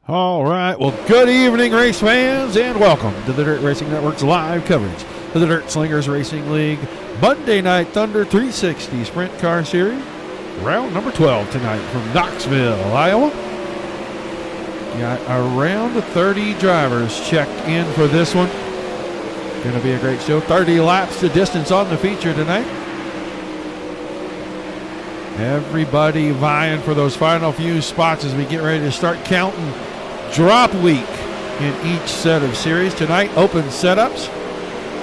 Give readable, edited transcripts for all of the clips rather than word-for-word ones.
All right, well, good evening, race fans, and welcome to the Dirt Racing Network's live coverage of the Dirt Slingers Racing League Monday Night Thunder 360 Sprint Car Series, round number 12 tonight from Knoxville, Iowa. Got around 30 drivers checked in for this one. Going to be a great show. 30 laps to distance on the feature tonight. Everybody vying for those final few spots as we get ready to start counting drop week in each set of series. Tonight, open setups.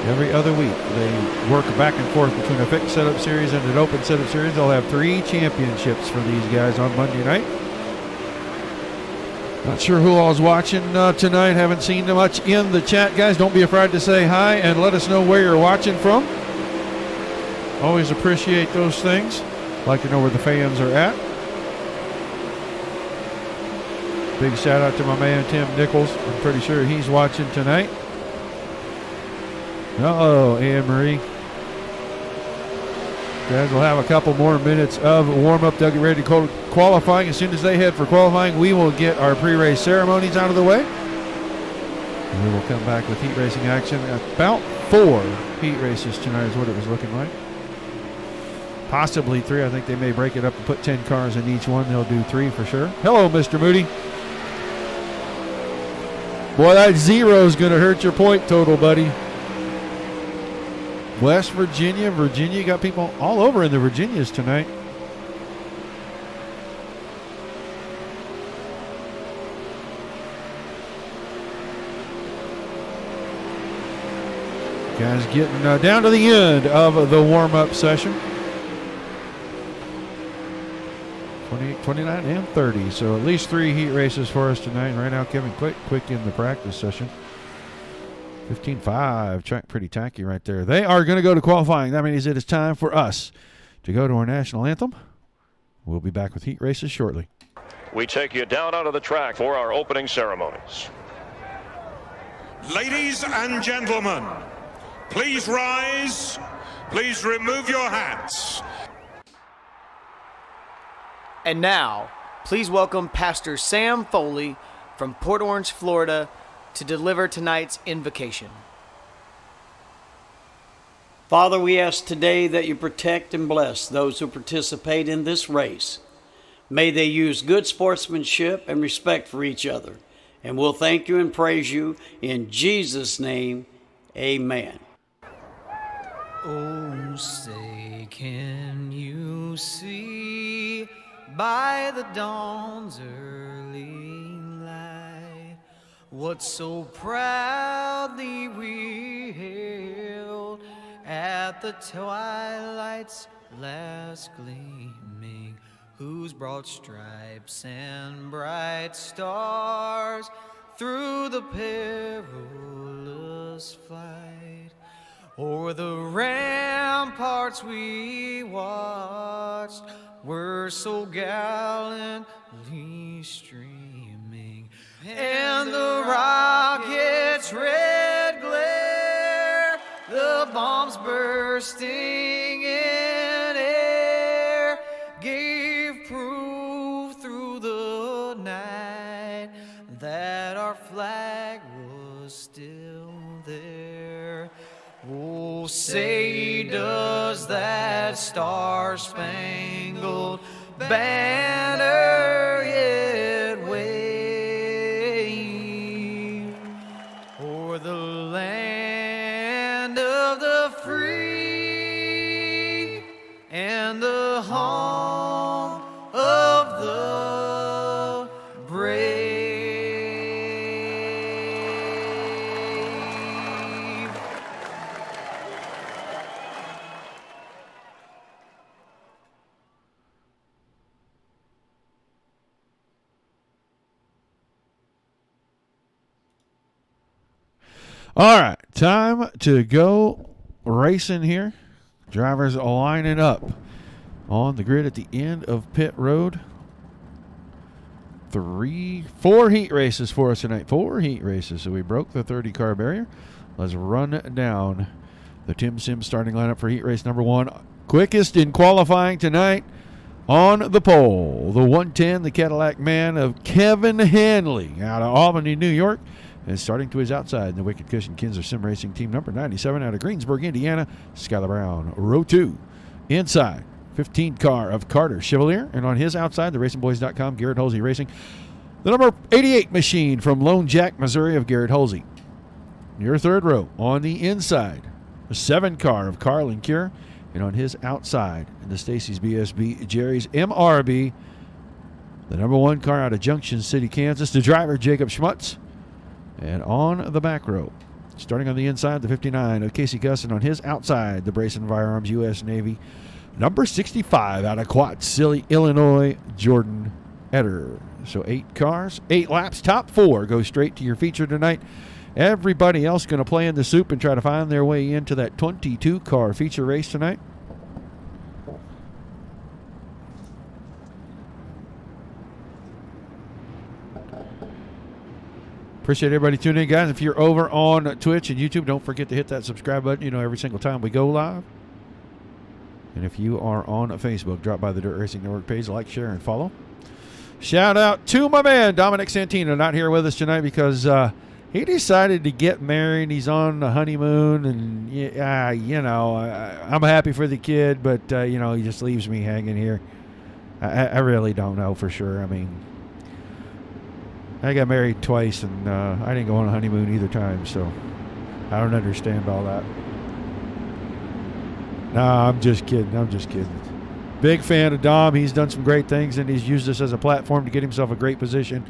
Every other week, they work back and forth between a fixed setup series and an open setup series. They'll have 3 championships for these guys on Monday night. Not sure who all's watching tonight. Haven't seen much in the chat, guys. Don't be afraid to say hi and let us know where you're watching from. Always appreciate those things. Like to know where the fans are at. Big shout out to my man Tim Nichols. I'm pretty sure he's watching tonight. Uh-oh, Anne-Marie. Guys, we'll have a couple more minutes of warm-up. They'll get ready to go qualifying. As soon as they head for qualifying, we will get our pre-race ceremonies out of the way. And we will come back with heat racing action. About 4 heat races tonight is what it was looking like. Possibly 3. I think they may break it up and put 10 cars in each one. They'll do 3 for sure. Hello, Mr. Moody. Boy, that 0 is going to hurt your point total, buddy. West Virginia. Virginia got people all over in the Virginias tonight. Guys getting down to the end of the warm-up session. 28, 29, and 30. So at least 3 heat races for us tonight. Right now, Kevin quick in the practice session. 15.5. Pretty tacky right there. They are going to go to qualifying. That means it is time for us to go to our national anthem. We'll be back with heat races shortly. We take you down onto the track for our opening ceremonies. Ladies and gentlemen, please rise. Please remove your hats. And now, please welcome Pastor Sam Foley from Port Orange, Florida, to deliver tonight's invocation. Father, we ask today that you protect and bless those who participate in this race. May they use good sportsmanship and respect for each other. And we'll thank you and praise you in Jesus' name. Amen. Oh, say, can you see by the dawn's early light what so proudly we hailed at the twilight's last gleaming, whose broad stripes and bright stars through the perilous fight o'er the ramparts we watched were so gallantly streaming, and the rocket's red glare, the bombs bursting in air, gave proof through the night that our flag was still there. Oh, say does that star-spangled banner yet wave o'er the land of the free and the home of the brave? All right, time to go racing here. Drivers lining up on the grid at the end of pit road. 4 heat races for us tonight. 4 heat races. So we broke the 30-car barrier. Let's run down the Tim Sims starting lineup for heat race number 1. Quickest in qualifying tonight. On the pole, the 110, the Cadillac man of Kevin Hanley out of Albany, New York, is starting to his outside. The Wicked Cushion Kinzer Sim Racing Team number 97 out of Greensburg, Indiana, Skylar Brown, row 2. Inside, 15 car of Carter Chevalier, and on his outside, the RacingBoys.com, Garrett Holsey Racing. The number 88 machine from Lone Jack, Missouri of Garrett Holsey. Your third row, on the inside, the 7 car of Carlin Cure, and on his outside, in the Stacy's BSB, Jerry's MRB, the number 1 car out of Junction City, Kansas, the driver, Jacob Schmutz. And on the back row, starting on the inside, the 59 of Casey Gus, and on his outside, the Brayson Firearms U.S. Navy, number 65 out of Quad City, Illinois, Jordan Eder. So 8 cars, 8 laps, top 4 go straight to your feature tonight. Everybody else going to play in the soup and try to find their way into that 22-car feature race tonight. Appreciate everybody tuning in, guys. If you're over on Twitch and YouTube, don't forget to hit that subscribe button, every single time we go live. And if you are on Facebook, drop by the Dirt Racing Network page, like, share, and follow. Shout out to my man, Dominic Santino, not here with us tonight because he decided to get married. He's on the honeymoon, and I'm happy for the kid, but he just leaves me hanging here. I really don't know for sure. I mean, I got married twice, and I didn't go on a honeymoon either time, so I don't understand all that. No, I'm just kidding. Big fan of Dom. He's done some great things, and he's used this as a platform to get himself a great position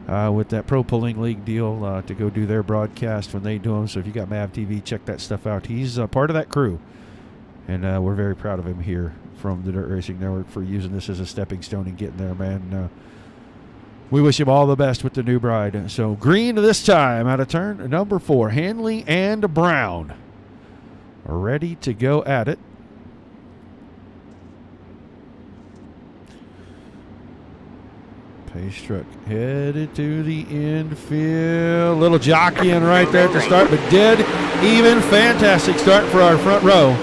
with that Pro Pulling League deal to go do their broadcast when they do them. So if you got MAV TV, check that stuff out. He's part of that crew, and we're very proud of him here from the Dirt Racing Network for using this as a stepping stone and getting there, man. We wish him all the best with the new bride. So green this time out of turn number 4. Hanley and Brown are ready to go at it. Pace truck headed to the infield. Little jockeying right there at the start, but dead even. Fantastic start for our front row.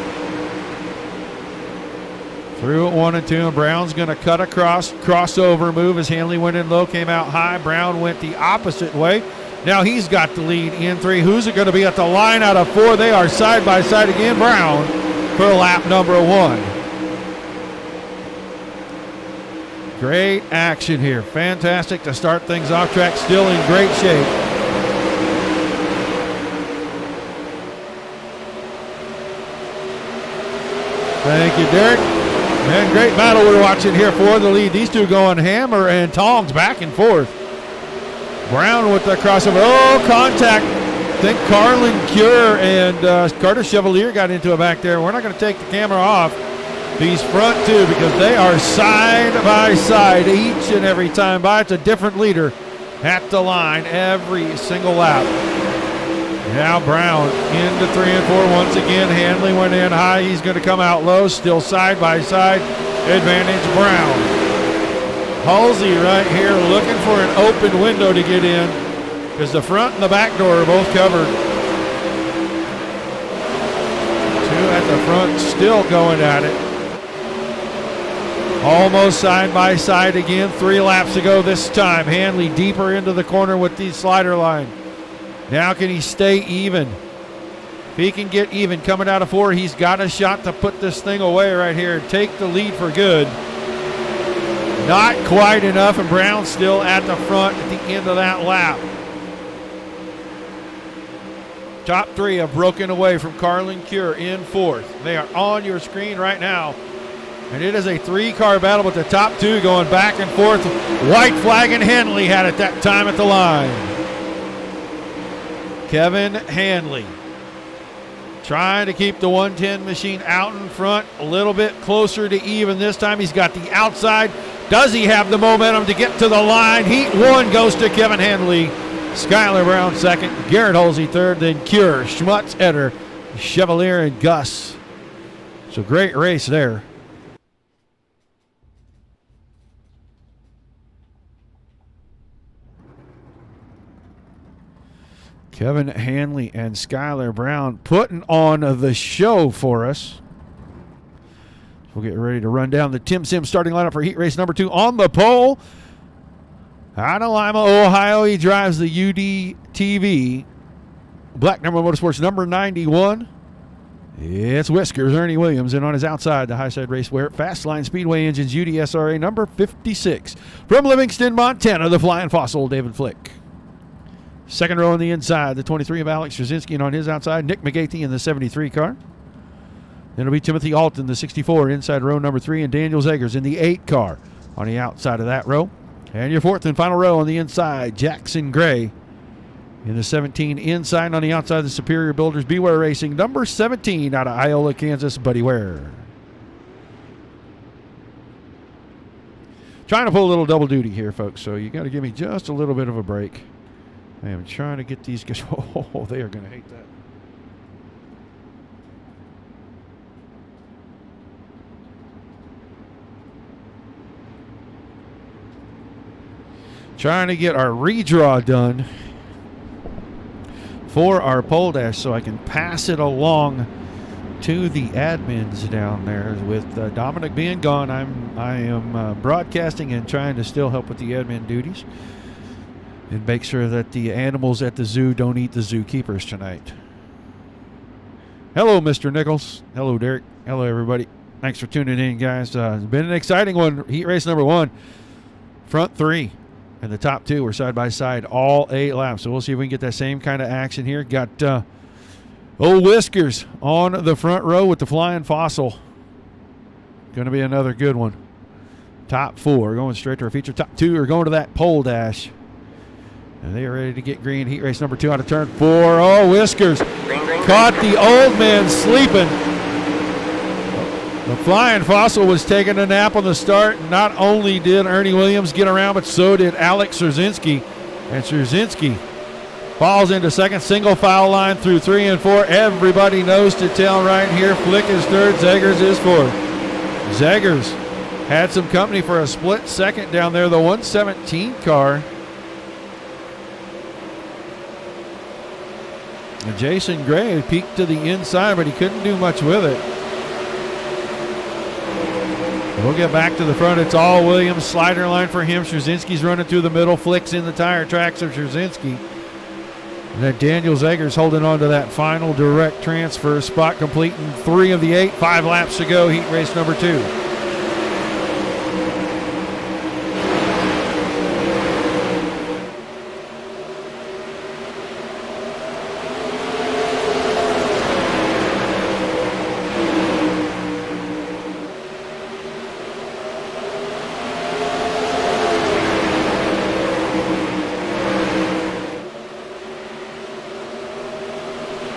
Through at 1 and 2, and Brown's going to cut across, crossover move as Hanley went in low, came out high. Brown went the opposite way. Now he's got the lead in 3. Who's it going to be at the line out of 4? They are side by side again. Brown for lap number 1. Great action here. Fantastic to start things off track. Still in great shape. Thank you, Derek. And great battle we're watching here for the lead. These two going hammer and tongs back and forth. Brown with the crossover. Oh, contact. I think Carlin Cure and Carter Chevalier got into it back there. We're not going to take the camera off these front two because they are side by side each and every time by. It's a different leader at the line every single lap. Now Brown into 3 and 4 once again. Hanley went in high. He's going to come out low. Still side by side. Advantage Brown. Halsey right here looking for an open window to get in because the front and the back door are both covered. 2 at the front still going at it. Almost side by side again. 3 laps ago this time. Hanley deeper into the corner with the slider line. Now can he stay even? If he can get even coming out of 4, he's got a shot to put this thing away right here and take the lead for good. Not quite enough, and Brown still at the front at the end of that lap. Top 3 have broken away from Carlin Cure in 4th. They are on your screen right now. And it is a 3-car battle with the top 2 going back and forth. White flag and Hanley had it that time at the line. Kevin Hanley trying to keep the 110 machine out in front, a little bit closer to even this time. He's got the outside. Does he have the momentum to get to the line? Heat 1 goes to Kevin Hanley. Skylar Brown 2nd, Garrett Holsey 3rd, then Cure, Schmutz, Eder, Chevalier, and Gus. So great race there. Kevin Hanley and Skylar Brown putting on the show for us. We'll get ready to run down the Tim Sims starting lineup for heat race number 2 on the pole. Out of Lima, Ohio, he drives the UDTV Black Number Motorsports number 91. It's Whiskers, Ernie Williams, and on his outside, the Highside Raceway Fastline Speedway Engines UDSRA number 56. From Livingston, Montana, the Flying Fossil, David Flick. Second row on the inside, the 23 of Alex Jasinski, and on his outside, Nick McGathy in the 73 car. Then it'll be Timothy Alton, the 64, inside row number 3, and Daniel Zegers in the 8 car on the outside of that row. And your fourth and final row on the inside, Jackson Gray in the 17, inside on the outside, the Superior Builders Beware Racing, number 17 out of Iola, Kansas, Buddy Ware. Trying to pull a little double duty here, folks, so you got to give me just a little bit of a break. I am trying to get these guys. Oh, they are going to hate that. Trying to get our redraw done for our pole dash so I can pass it along to the admins down there. With Dominic being gone, I am broadcasting and trying to still help with the admin duties and make sure that the animals at the zoo don't eat the zookeepers tonight. Hello, Mr. Nichols. Hello, Derek. Hello, everybody. Thanks for tuning in, guys. It's been an exciting one. Heat race number 1. Front 3 and the top 2 were side by side all 8 laps. So we'll see if we can get that same kind of action here. Got old Whiskers on the front row with the Flying Fossil. Going to be another good one. Top 4 going straight to our feature. Top 2 are going to that pole dash. And they are ready to get green. Heat race number 2 out of turn 4. Oh, Whiskers caught the old man sleeping. The Flying Fossil was taking a nap on the start. Not only did Ernie Williams get around, but so did Alex Szerzynski. And Szerzynski falls into second. Single foul line through 3 and 4. Everybody knows to tail right here. Flick is third. Zegers is fourth. Zegers had some company for a split second down there. The 117 car. And Jason Gray peeked to the inside, but he couldn't do much with it. We'll get back to the front. It's all Williams. Slider line for him. Szerzynski's running through the middle. Flicks in the tire tracks of Szerzynski. And then Daniel Zegers holding on to that final direct transfer spot, completing 3 of the 8. 5 laps to go. Heat race number 2.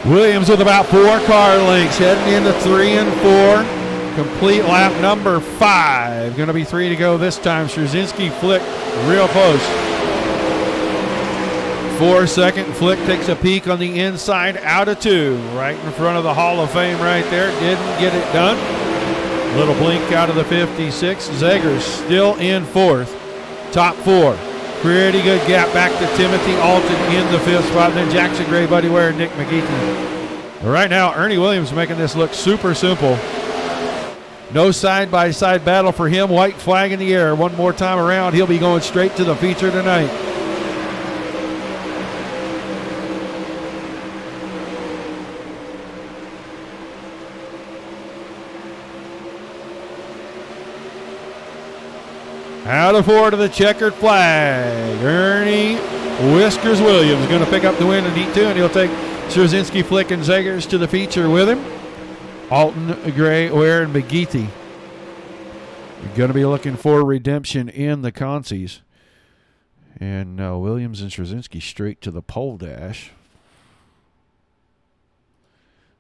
Williams with about 4 car lengths, heading into 3 and 4. Complete lap number 5. Going to be 3 to go this time. Szerzynski Flick real close. 4 second. Flick takes a peek on the inside, out of 2. Right in front of the Hall of Fame right there. Didn't get it done. Little blink out of the 56. Zegers still in 4th. Top 4. Pretty good gap back to Timothy Alton in the 5th spot. Then Jackson Gray, Buddy Ware, and Nick McGeethan. Right now, Ernie Williams making this look super simple. No side-by-side battle for him. White flag in the air. One more time around. He'll be going straight to the feature tonight. Out of 4 to the checkered flag. Ernie Whiskers Williams going to pick up the win in Heat 2, and he'll take Szerzynski, Flick, and Zegers to the feature with him. Alton, Gray, Ware, and McGeethy. You're going to be looking for redemption in the consies. And Williams and Szerzynski straight to the pole dash.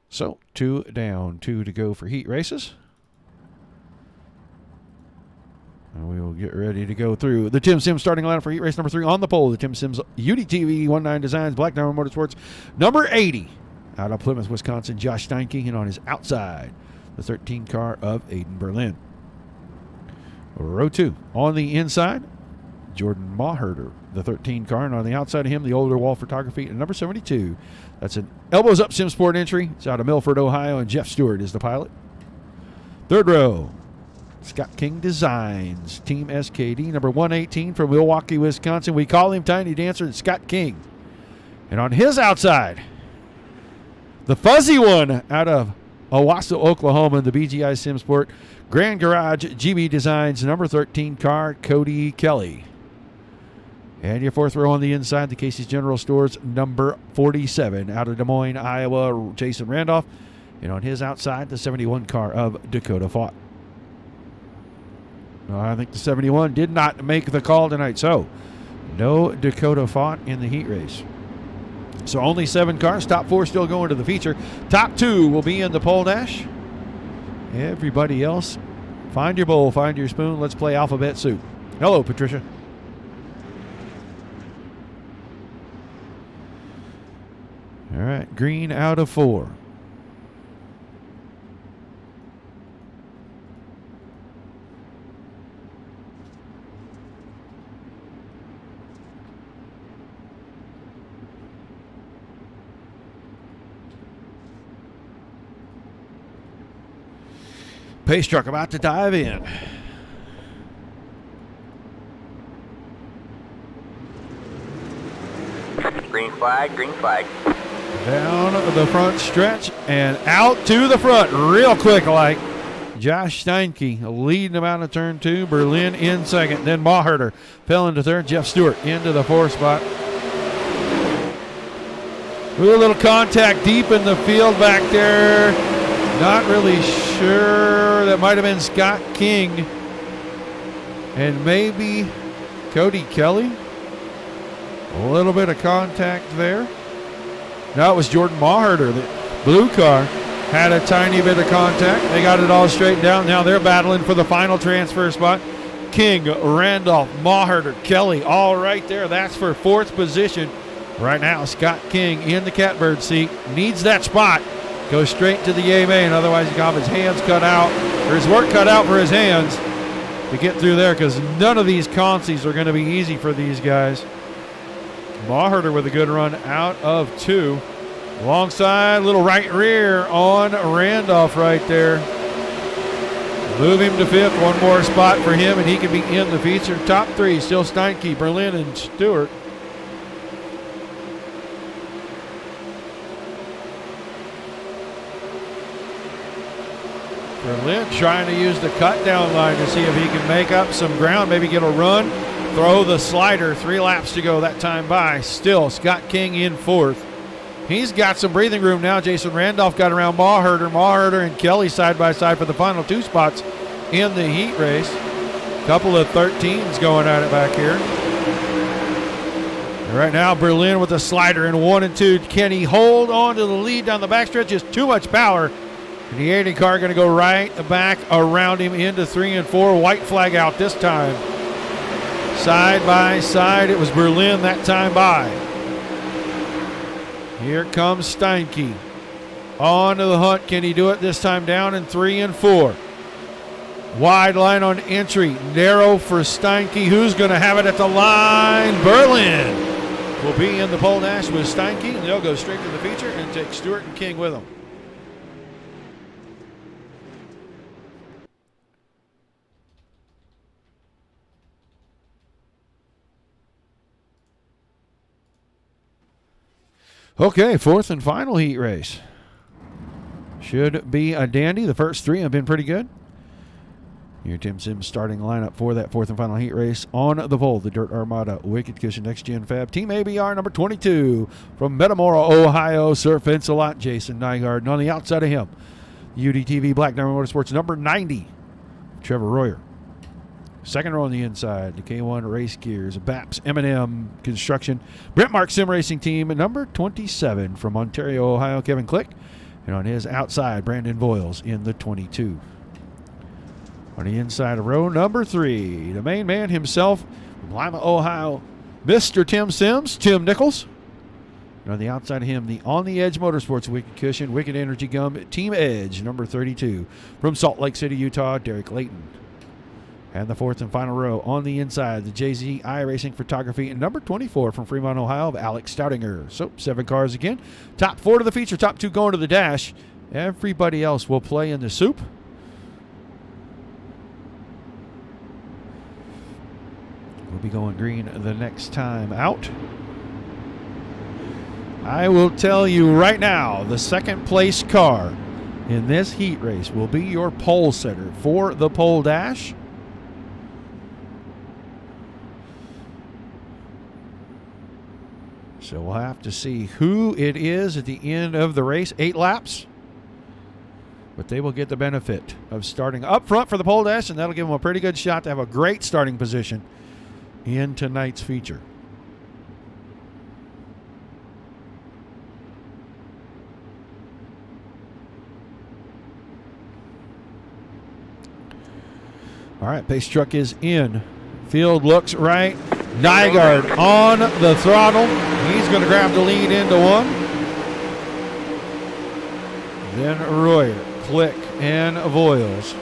So 2 down, 2 to go for heat races. And we will get ready to go through the Tim Sims starting lineup for heat race number 3 on the pole. The Tim Sims UDTV 19 Designs Black Diamond Motorsports number 80 out of Plymouth, Wisconsin. Josh Steinke, and on his outside, the 13 car of Aiden Berlin. Row 2 on the inside, Jordan Maherter, the 13 car, and on the outside of him, the older wall photography and number 72. That's an elbows up Sim Sport entry. It's out of Milford, Ohio, and Jeff Stewart is the pilot. Third row Scott King Designs, Team SKD, number 118 from Milwaukee, Wisconsin. We call him Tiny Dancer and Scott King. And on his outside, the fuzzy one out of Owasso, Oklahoma, the BGI Simsport Grand Garage GB Designs, number 13 car, Cody Kelly. And your fourth row on the inside, the Casey's General Stores, number 47 out of Des Moines, Iowa, Jason Randolph. And on his outside, the 71 car of Dakota Fought. I think the 71 did not make the call tonight, so no Dakota Fought in the heat race. So only 7 cars. Top 4 still going to the feature. Top 2 will be in the pole dash. Everybody else, find your bowl, find your spoon. Let's play alphabet soup. Hello, Patricia. All right, green out of 4. Pace truck about to dive in. Green flag, green flag. Down the front stretch and out to the front real quick like. Josh Steinke leading him out of turn 2. Berlin in second. Then Mauherter fell into third. Jeff Stewart into the 4th spot. With a little contact deep in the field back there. Not really sure. That might have been Scott King and maybe Cody Kelly. A little bit of contact there. No, it was Jordan Mauherter. The blue car had a tiny bit of contact. They got it all straightened out. Now they're battling for the final transfer spot. King, Randolph, Mauherter, Kelly, all right there. That's for 4th position. Right now, Scott King in the catbird seat. Needs that spot. Goes straight to the yay main. Otherwise, he's got his hands cut out, or his work cut out for his hands to get through there, because none of these consies are going to be easy for these guys. Mauherter with a good run out of 2. Alongside, little right rear on Randolph right there. Move him to 5th. One more spot for him, and he can be in the feature. Top 3, still Steinke, Berlin, and Stewart. Berlin trying to use the cut down line to see if he can make up some ground, maybe get a run, throw the slider. 3 laps to go that time by. Still, Scott King in 4th. He's got some breathing room now. Jason Randolph got around Mauherter and Kelly side by side for the final 2 spots in the heat race. Couple of 13s going at it back here. And right now, Berlin with a slider in 1 and 2. Can he hold on to the lead down the backstretch? Just too much power. And the 80 car going to go right back around him into 3 and 4. White flag out this time. Side by side, it was Berlin that time by. Here comes Steinke. On to the hunt. Can he do it this time? Down in 3 and 4. Wide line on entry. Narrow for Steinke. Who's going to have it at the line? Berlin will be in the pole dash with Steinke. And they'll go straight to the feature and take Stewart and King with them. Okay, 4th and final heat race. Should be a dandy. The first 3 have been pretty good. Your Tim Sims starting lineup for that 4th and final heat race. On the pole, the Dirt Armada Wicked Cushion Next Gen Fab Team ABR number 22 from Metamora, Ohio. Sir Fence-A-Lot, Jason Nygaard. And on the outside of him, UDTV Black Diamond Motorsports number 90, Trevor Royer. Second row on the inside, the K1 Race Gears, BAPS M&M Construction, Brent Mark Sim Racing Team, number 27 from Ontario, Ohio, Kevin Click. And on his outside, Brandon Voiles in the 22. On the inside of row number 3, the main man himself, from Lima, Ohio, Mr. Tim Sims, Tim Nichols. And on the outside of him, the On the Edge Motorsports Wicked Cushion, Wicked Energy Gum, Team Edge, number 32. From Salt Lake City, Utah, Derek Layton. And the 4th and final row on the inside, the JZ iRacing Photography, and number 24 from Fremont, Ohio, of Alex Stoutinger. So 7 cars again. Top 4 to the feature, top 2 going to the dash. Everybody else will play in the soup. going green the next time out. I will tell you right now, the second place car in this heat race will be your pole setter for the pole dash. So we'll have to see who it is at the end of the race. 8 laps. But they will get the benefit of starting up front for the pole dash, and that'll give them a pretty good shot to have a great starting position in tonight's feature. All right, pace truck is in. Field looks right. Nygaard on the throttle. He's going to grab the lead into one. Then Royer, Click, and Voiles.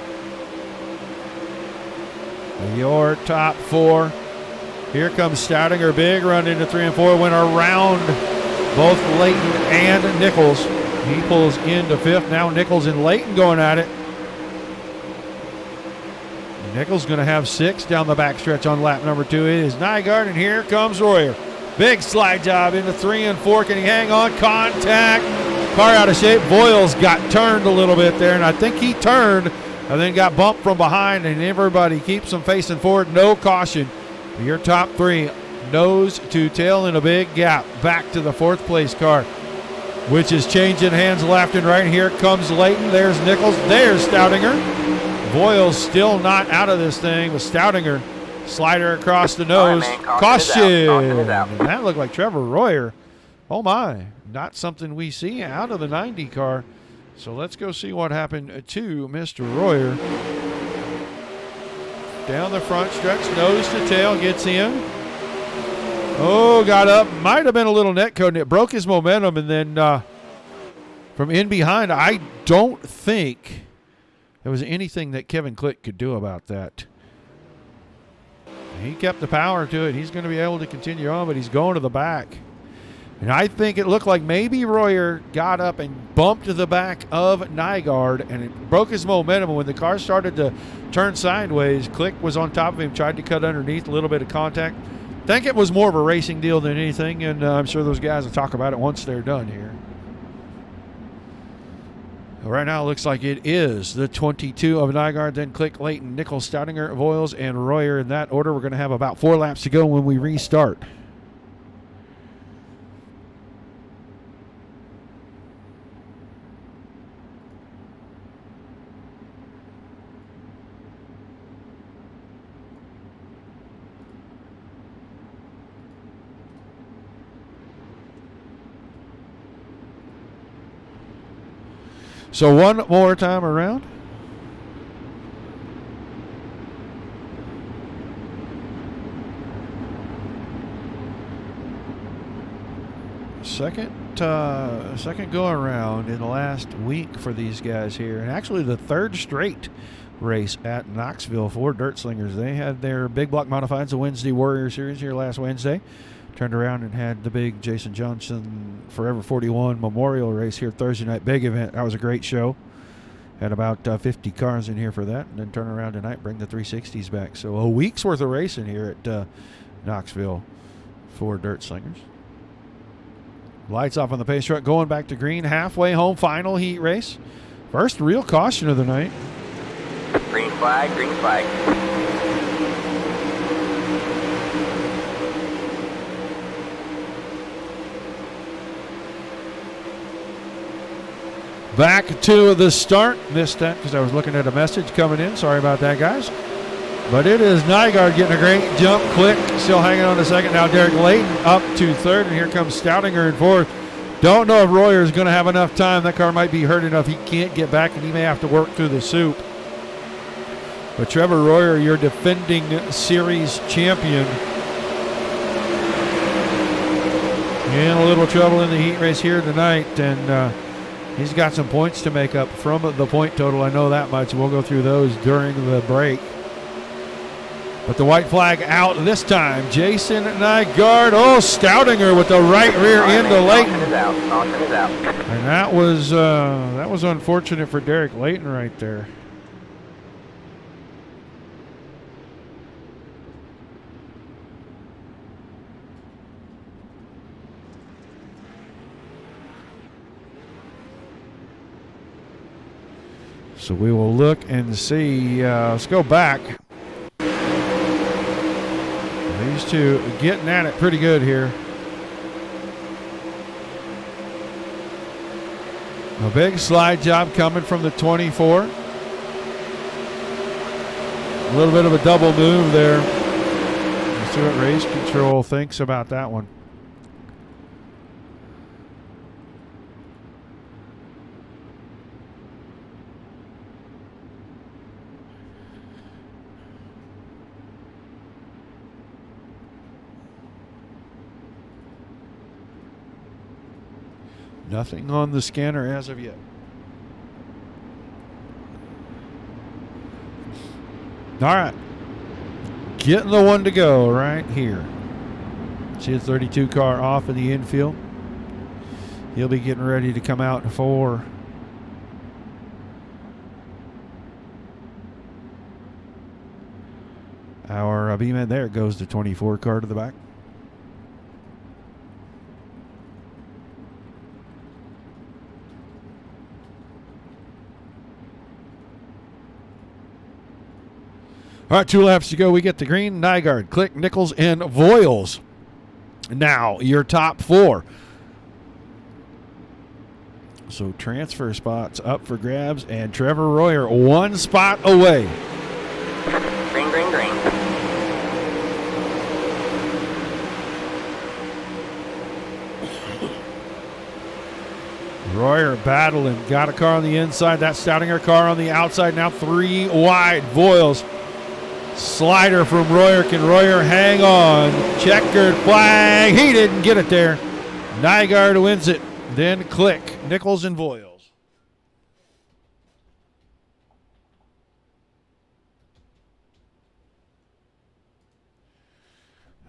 Your top 4. Here comes Stoudinger. Big run into 3 and 4. Went around both Layton and Nichols. He pulls into 5th. Now Nichols and Layton going at it. Nichols going to have 6 down the backstretch on lap number 2. It is Nygaard, and here comes Royer. Big slide job into 3 and 4. Can he hang on? Contact. Car out of shape. Voiles got turned a little bit there, and I think he turned and then got bumped from behind, and everybody keeps him facing forward. No caution. Your top 3, nose to tail in a big gap. Back to the 4th place car, which is changing hands left and right. Here comes Layton. There's Nichols. There's Stoudinger. Voiles still not out of this thing with Stoudinger. Slider across the nose. Right, Caution. is out. And that looked like Trevor Royer. Oh my, not something we see out of the 90 car. So let's go see what happened to Mr. Royer. Down the front stretch, nose to tail, gets in. Oh, got up. Might have been a little net code, and it broke his momentum. And then from in behind, I don't think there was anything that Kevin Click could do about that. He kept the power to it. He's going to be able to continue on, but he's going to the back. And I think it looked like maybe Royer got up and bumped to the back of Nygaard, and it broke his momentum. And when the car started to turn sideways, Click was on top of him, tried to cut underneath, a little bit of contact. I think it was more of a racing deal than anything, and I'm sure those guys will talk about it once they're done here. Right now, it looks like it is the 22 of Nygaard, then Click, Layton, Nichols, Stoudinger, Voiles, and Royer in that order. We're going to have about 4 laps to go when we restart. So one more time around. Second go around in the last week for these guys here, and actually the 3rd straight race at Knoxville for Dirt Slingers. They had their big block modifieds, the Wednesday Warrior Series here last Wednesday. Turned around and had the big Jason Johnson Forever 41 Memorial race here Thursday night. Big event. That was a great show. Had about 50 cars in here for that. And then turn around tonight, bring the 360s back. So a week's worth of racing here at Knoxville for Dirt Slingers. Lights off on the pace truck. Going back to green. Halfway home. Final heat race. First real caution of the night. Green flag, green flag. Back to the start. Missed that because I was looking at a message coming in. Sorry about that, guys. But it is Nygaard getting a great jump. Click still hanging on to 2nd. Now Derek Layton up to 3rd. And here comes Stoudinger in 4th. Don't know if Royer is going to have enough time. That car might be hurt enough. He can't get back, and he may have to work through the soup. But Trevor Royer, your defending series champion, in a little trouble in the heat race here tonight. And he's got some points to make up from the point total. I know that much. We'll go through those during the break. But the white flag out this time. Jason Nygaard. Oh, Stoudinger with the right rear end to Layton. And that was unfortunate for Derek Layton right there. So we will look and see. Let's go back. These two getting at it pretty good here. A big slide job coming from the 24. A little bit of a double move there. Let's see what race control thinks about that one. Nothing on the scanner as of yet. All right. Getting the one to go right here. See the 32 car off in the infield. He'll be getting ready to come out for our B-man. There it goes, the 24 car to the back. All right, 2 laps to go. We get the green, Nygaard, Click, Nichols, and Voiles. Now, your top 4. So transfer spots up for grabs, and Trevor Royer 1 spot away. Green, green, green. Royer battling, got a car on the inside. That's Stoudinger car on the outside. Now 3 wide. Voiles. Slider from Royer. Can Royer hang on? Checkered flag. He didn't get it there. Nygaard wins it. Then Click, Nichols, and Voiles.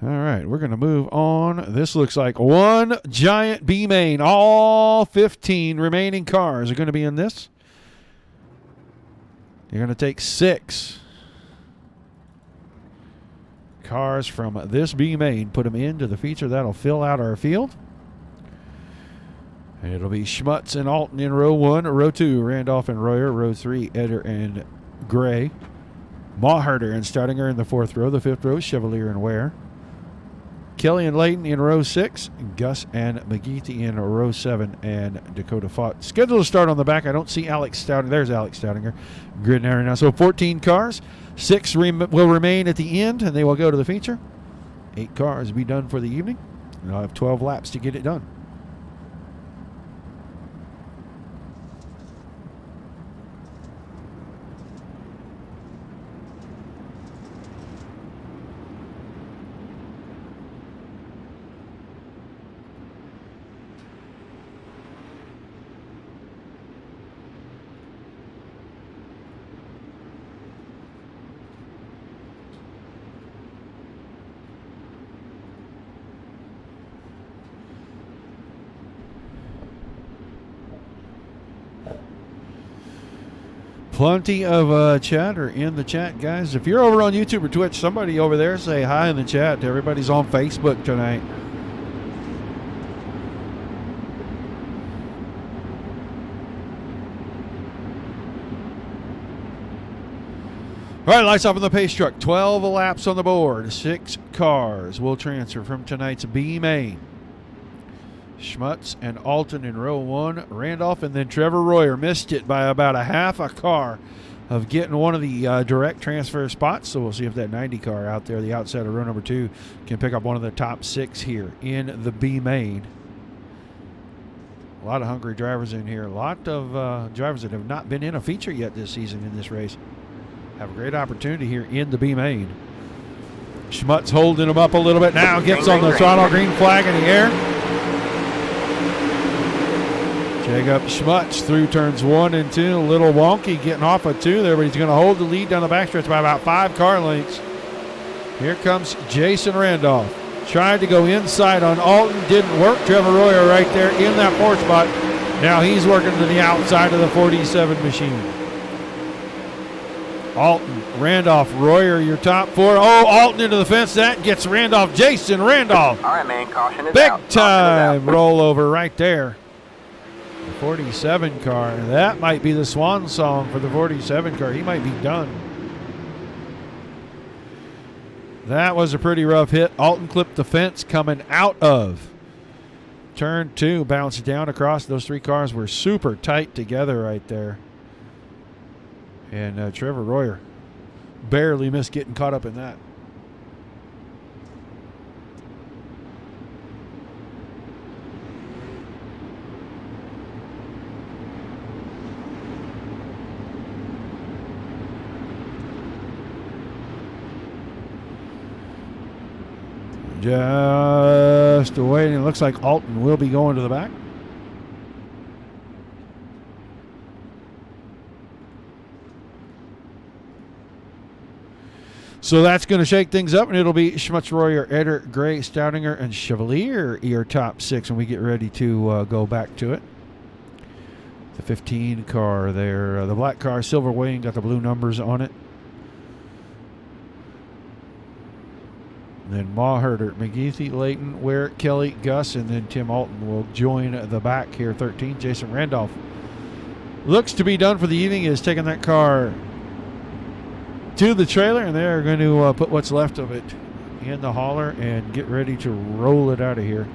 All right, we're going to move on. This looks like one giant B main. All 15 remaining cars are going to be in this. You're going to take 6 cars from this B main, put them into the feature. That'll fill out our field. And it'll be Schmutz and Alton in row 1, row 2, Randolph and Royer, row 3, Eder and Gray, Mawherter and Stoudinger in the 4th row, the 5th row, Chevalier and Ware, Kelly and Layton in row 6, Gus and McGeethy in row 7, and Dakota Fott. Scheduled to start on the back. I don't see Alex Stoudinger. There's Alex Stoudinger grid area now. So 14 cars. 6 will remain at the end, and they will go to the feature. 8 cars will be done for the evening. And I'll have 12 laps to get it done. Plenty of chatter in the chat, guys. If you're over on YouTube or Twitch, somebody over there say hi in the chat. Everybody's on Facebook tonight. All right, lights off on the pace truck. 12 laps on the board. 6 cars will transfer from tonight's B main. Schmutz and Alton in row 1, Randolph, and then Trevor Royer missed it by about a half a car of getting one of the direct transfer spots. So we'll see if that 90 car out there, the outside of row number 2, can pick up one of the top 6 here in the B main. A lot of hungry drivers in here. A lot of drivers that have not been in a feature yet this season in this race. Have a great opportunity here in the B main. Schmutz holding him up a little bit now. Gets on the throttle, green flag in the air. Jacob Schmutz through turns 1 and 2. A little wonky getting off of 2 there, but he's going to hold the lead down the backstretch by about 5 car lengths. Here comes Jason Randolph. Tried to go inside on Alton. Didn't work. Trevor Royer right there in that 4th spot. Now he's working to the outside of the 47 machine. Alton, Randolph, Royer, your top 4. Oh, Alton into the fence. That gets Randolph. Jason Randolph. All right, man. Caution is Big out. time rollover right there. 47 car. That might be the swan song for the 47 car. He might be done. That was a pretty rough hit. Alton clipped the fence coming out of turn 2. Bounced down across. Those 3 cars were super tight together right there. And Trevor Royer barely missed getting caught up in that. Just waiting. It looks like Alton will be going to the back. So that's going to shake things up, and it'll be Schmutz, Royer, Eder, Gray, Stoudinger, and Chevalier your top 6 when we get ready to go back to it. The 15 car there. The black car, Silver Wayne, got the blue numbers on it. Then Ma Herder, McGeethy, Layton, Ware, Kelly, Gus, and then Tim Alton will join the back here. 13, Jason Randolph. Looks to be done for the evening. Is taking that car to the trailer, and they're going to put what's left of it in the hauler and get ready to roll it out of here.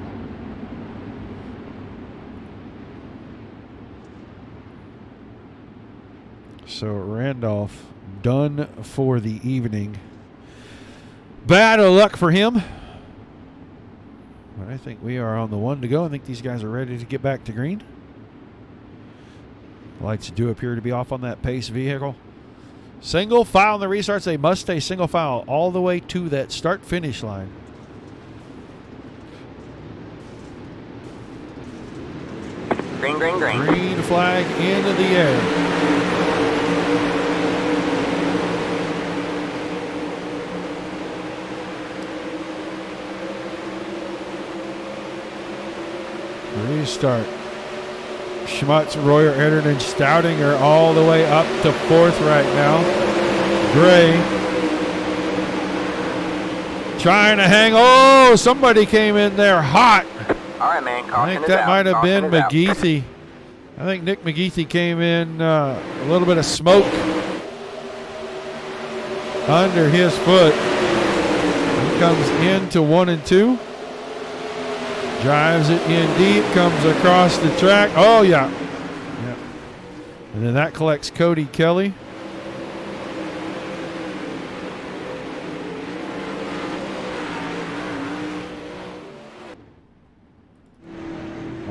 So Randolph done for the evening. Bad of luck for him. But I think we are on the 1 to go. I think these guys are ready to get back to green. Lights do appear to be off on that pace vehicle. Single file in the restarts. They must stay single file all the way to that start-finish line. Green, green, green. Green flag into the air. Restart. Schmutz, Royer, Eder, and Stoudinger all the way up to 4th right now. Gray trying to hang. Oh, somebody came in there hot. All right, man. I think that might have been McGeethy. I think Nick McGeethy came in a little bit of smoke under his foot. He comes into 1 and 2. Drives it in deep, comes across the track. Oh, yeah. And then that collects Cody Kelly.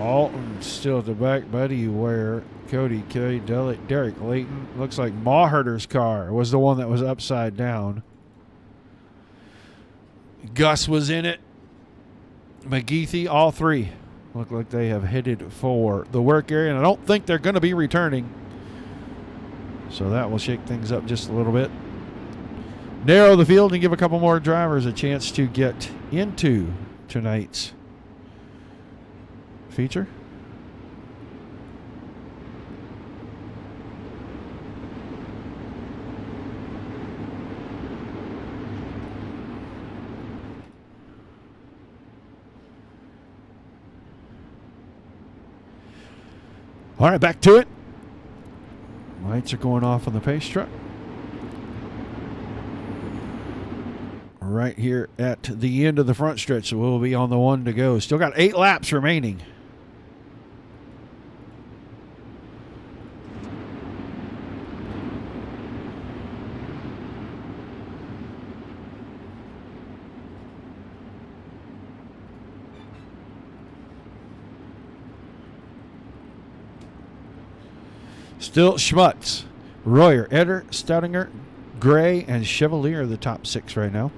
Alton still at the back. Buddy Ware, Cody Kelly, Derek Layton. Looks like Maherter's car was the one that was upside down. Gus was in it. McGeethy, all 3 look like they have headed for the work area, and I don't think they're going to be returning. So that will shake things up just a little bit. Narrow the field and give a couple more drivers a chance to get into tonight's feature. All right, back to it. Lights are going off on the pace truck. Right here at the end of the front stretch, so we'll be on the 1 to go. Still got 8 laps remaining. Still Schmutz, Royer, Eder, Stoudinger, Gray, and Chevalier are the top 6 right now.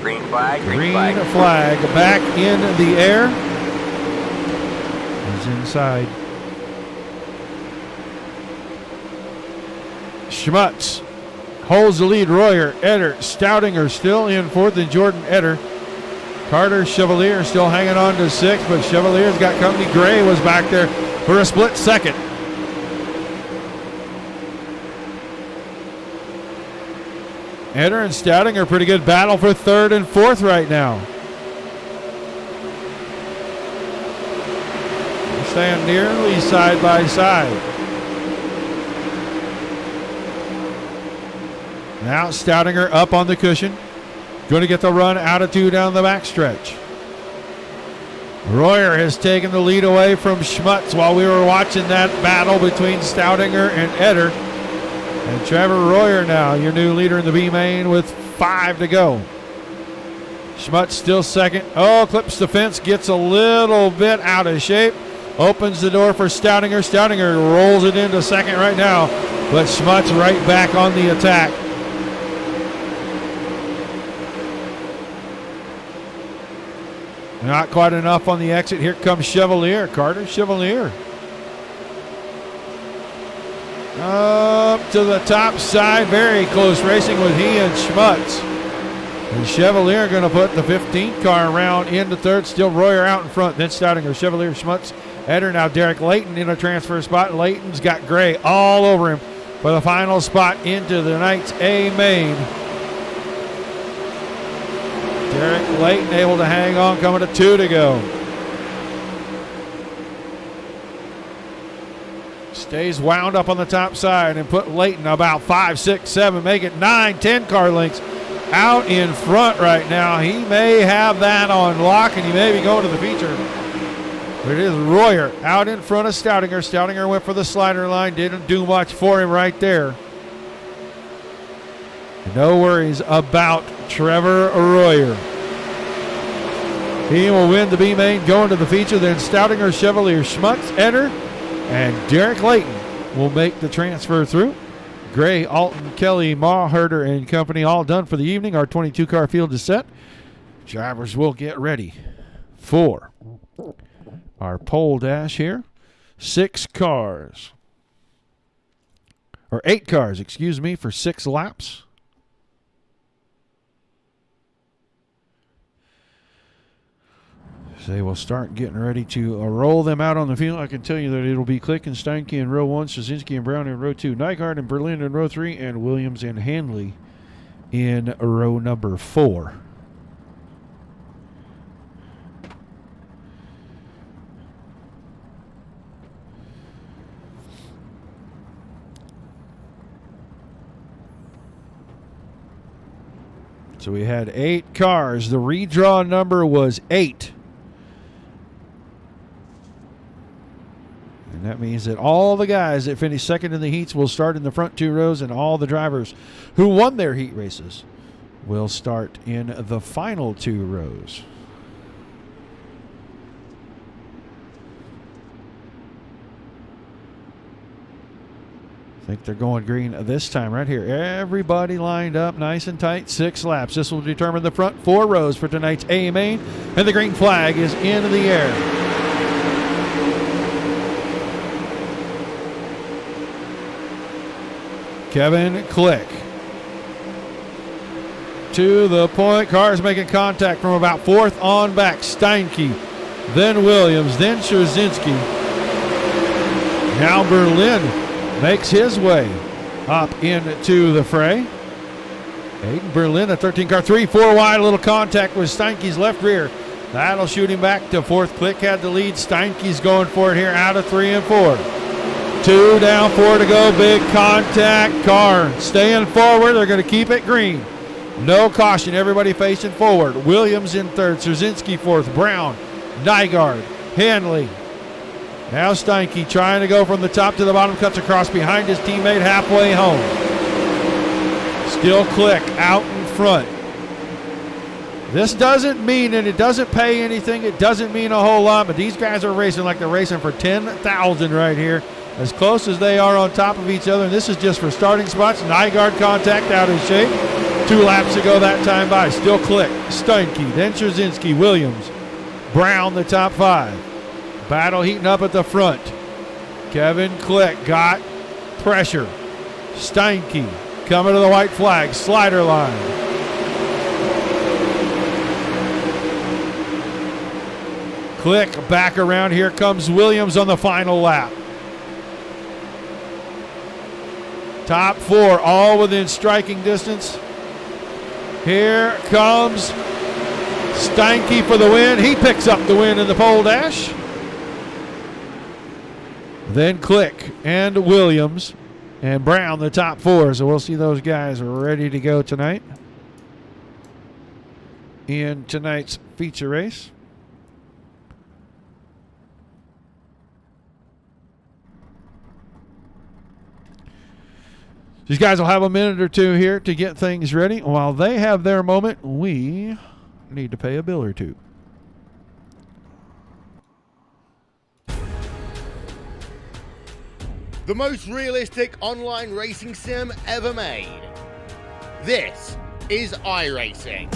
Green flag, Green flag back in the air. He's inside. Schmutz holds the lead. Royer, Eder, Stoudinger still in 4th, and Jordan Eder. Carter Chevalier still hanging on to 6th, but Chevalier's got company. Gray was back there. for a split second. Eder and Stoudinger, pretty good battle for third and fourth right now. They're staying nearly side by side. Now Stoudinger up on the cushion. Going to get the run out of 2 down the backstretch. Royer has taken the lead away from Schmutz while we were watching that battle between Stoudinger and Eder. And Trevor Royer now, your new leader in the B main with 5 to go. Schmutz still second. Oh, clips the fence, gets a little bit out of shape. Opens the door for Stoudinger. Stoudinger rolls it into second right now, but Schmutz right back on the attack. Not quite enough on the exit. Here comes Chevalier. Carter Chevalier. Up to the top side. Very close racing with he and Schmutz. And Chevalier going to put the 15 car around into third. Still Royer out in front. Then Stoudinger, Chevalier, Schmutz, Eder. Now Derek Layton in a transfer spot. Layton's got Gray all over him for the final spot into the night's A main. Derek Layton able to hang on, coming to 2 to go. Stays wound up on the top side and put Layton about 5, 6, 7, make it 9, 10 car lengths out in front right now. He may have that on lock and he may be going to the feature. But it is Royer out in front of Stoudinger. Stoudinger went for the slider line, didn't do much for him right there. No worries about Trevor Royer. He will win the B main, going to the feature. Then Stoudinger, Chevalier, Schmutz, Eder, and Derek Layton will make the transfer through. Gray, Alton, Kelly, Mawherder, and company all done for the evening. Our 22-car field is set. Drivers will get ready for our pole dash here. 8 cars, excuse me, for 6 laps. They will start getting ready to roll them out on the field. I can tell you that it'll be Click and Steinke in row 1, Straczynski and Brown in row 2, Nygaard and Berlin in row 3, and Williams and Hanley in row number 4. So we had 8 cars. The redraw number was 8. And that means that all the guys that finished second in the heats will start in the front 2 rows, and all the drivers who won their heat races will start in the final 2 rows. I think they're going green this time right here. Everybody lined up nice and tight. 6 laps. This will determine the front 4 rows for tonight's A main, and the green flag is in the air. Kevin Click to the point. Cars making contact from about 4th on back. Steinke, then Williams, then Straczynski. Now Berlin makes his way up into the fray. Aiden Berlin, a 13 car, 3-4 wide, a little contact with Steinke's left rear. That'll shoot him back to 4th. Click had the lead. Steinke's going for it here out of 3 and 4. 2 down, 4 to go. Big contact. Car staying forward. They're going to keep it green. No caution. Everybody facing forward. Williams in 3rd. Straczynski 4th. Brown, Nygaard, Hanley. Now Steinke trying to go from the top to the bottom. Cuts across behind his teammate halfway home. Still Click out in front. This doesn't mean, and it doesn't pay anything. It doesn't mean a whole lot, but these guys are racing like they're racing for 10,000 right here. As close as they are on top of each other. And this is just for starting spots. Nygaard contact out of shape. 2 laps to go that time by. Still Click, Steinke, then Straczynski, Williams, Brown, the top 5. Battle heating up at the front. Kevin Click got pressure. Steinke coming to the white flag. Slider line. Click back around. Here comes Williams on the final lap. Top 4 all within striking distance. Here comes Steinke for the win. He picks up the win in the pole dash. Then Click and Williams and Brown, the top 4. So we'll see those guys ready to go tonight in tonight's feature race. These guys will have a minute or two here to get things ready. While they have their moment, we need to pay a bill or two. The most realistic online racing sim ever made. This is iRacing.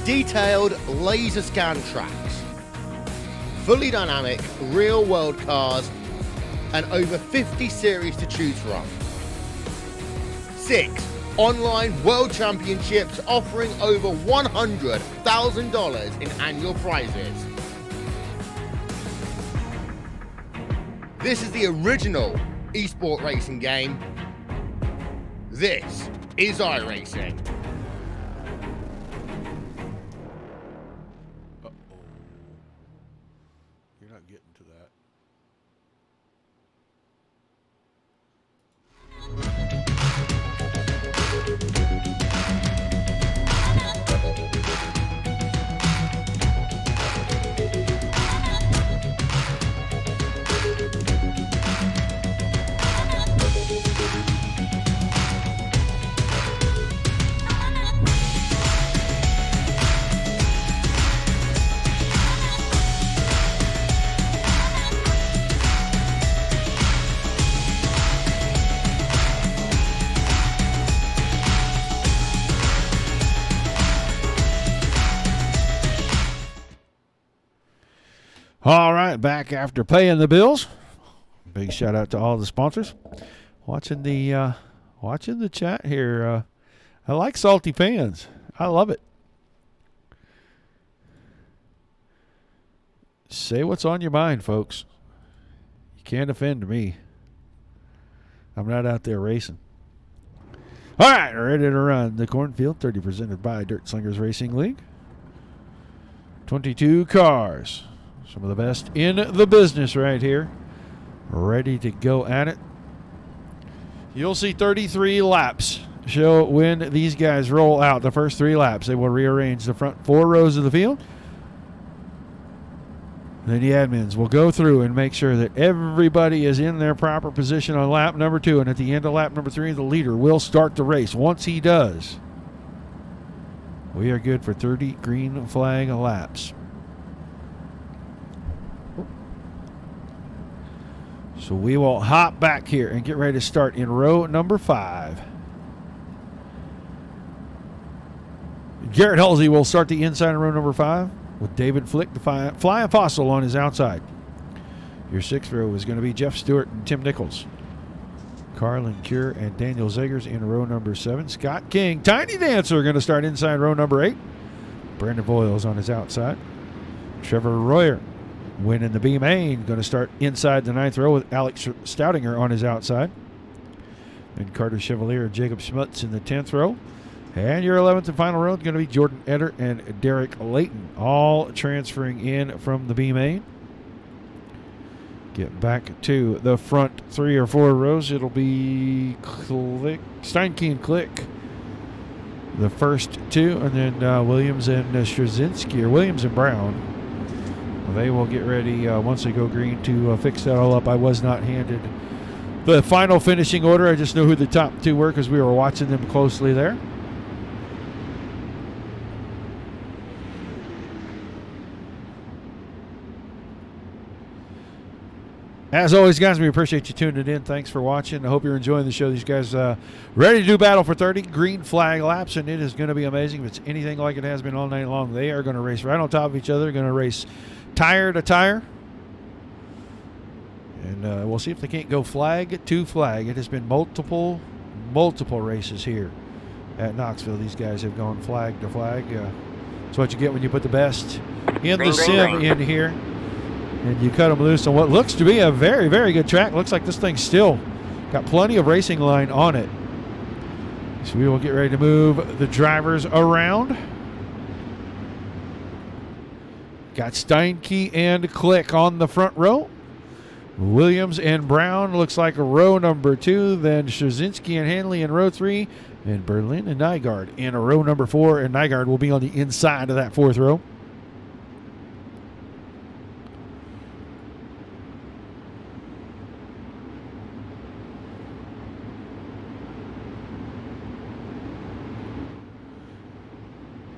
Detailed laser scan tracks, fully dynamic real-world cars, and over 50 series to choose from. 6 online world championships offering over $100,000 in annual prizes. This is the original esport racing game. This is iRacing. You're not getting to that. All right, back after paying the bills. Big shout out to all the sponsors. Watching the chat here. I like salty fans. I love it. Say what's on your mind, folks. You can't offend me. I'm not out there racing. All right, ready to run the Cornfield 30 presented by Dirt Slingers Racing League. 22 cars. Some of the best in the business right here. Ready to go at it. You'll see 33 laps show when these guys roll out the first 3 laps. They will rearrange the front 4 rows of the field. Then the admins will go through and make sure that everybody is in their proper position on lap number 2. And at the end of lap number 3, the leader will start the race. Once he does, we are good for 30 green flag laps. So we will hop back here and get ready to start in row number 5. Garrett Halsey will start the inside in row number 5 with David Flick, the Flying Fossil, on his outside. Your 6th row is going to be Jeff Stewart and Tim Nichols. Carlin Cure and Daniel Zegers in row number 7. Scott King, Tiny Dancer, are going to start inside row number 8. Brandon Voiles on his outside. Trevor Royer winning the B main, going to start inside the 9th row with Alex Stoutinger on his outside. And Carter Chevalier and Jacob Schmutz in the 10th row. And your 11th and final row is going to be Jordan Eder and Derek Layton, all transferring in from the B main. Get back to the front 3 or 4 rows. It'll be Steinke and Click, the first 2, and then Williams and Straczynski, or Williams and Brown. They will get ready once they go green to fix that all up. I was not handed the final finishing order. I just know who the top 2 were because we were watching them closely there. As always, guys, we appreciate you tuning in. Thanks for watching. I hope you're enjoying the show. These guys ready to do battle for 30 green flag laps, and it is going to be amazing. If it's anything like it has been all night long, they are going to race right on top of each other. They're going to race tire to tire. And we'll see if they can't go flag to flag. It has been multiple races here at Knoxville. These guys have gone flag to flag. It's what you get when you put the best in Green, the green, sim green. in here. And you cut them loose on what looks to be a very, very good track. Looks like this thing's still got plenty of racing line on it. So we will get ready to move the drivers around. Got Steinke and Click on the front row. Williams and Brown looks like row number 2. Then Straczynski and Hanley in row 3. And Berlin and Nygaard in row number 4. And Nygaard will be on the inside of that 4th row.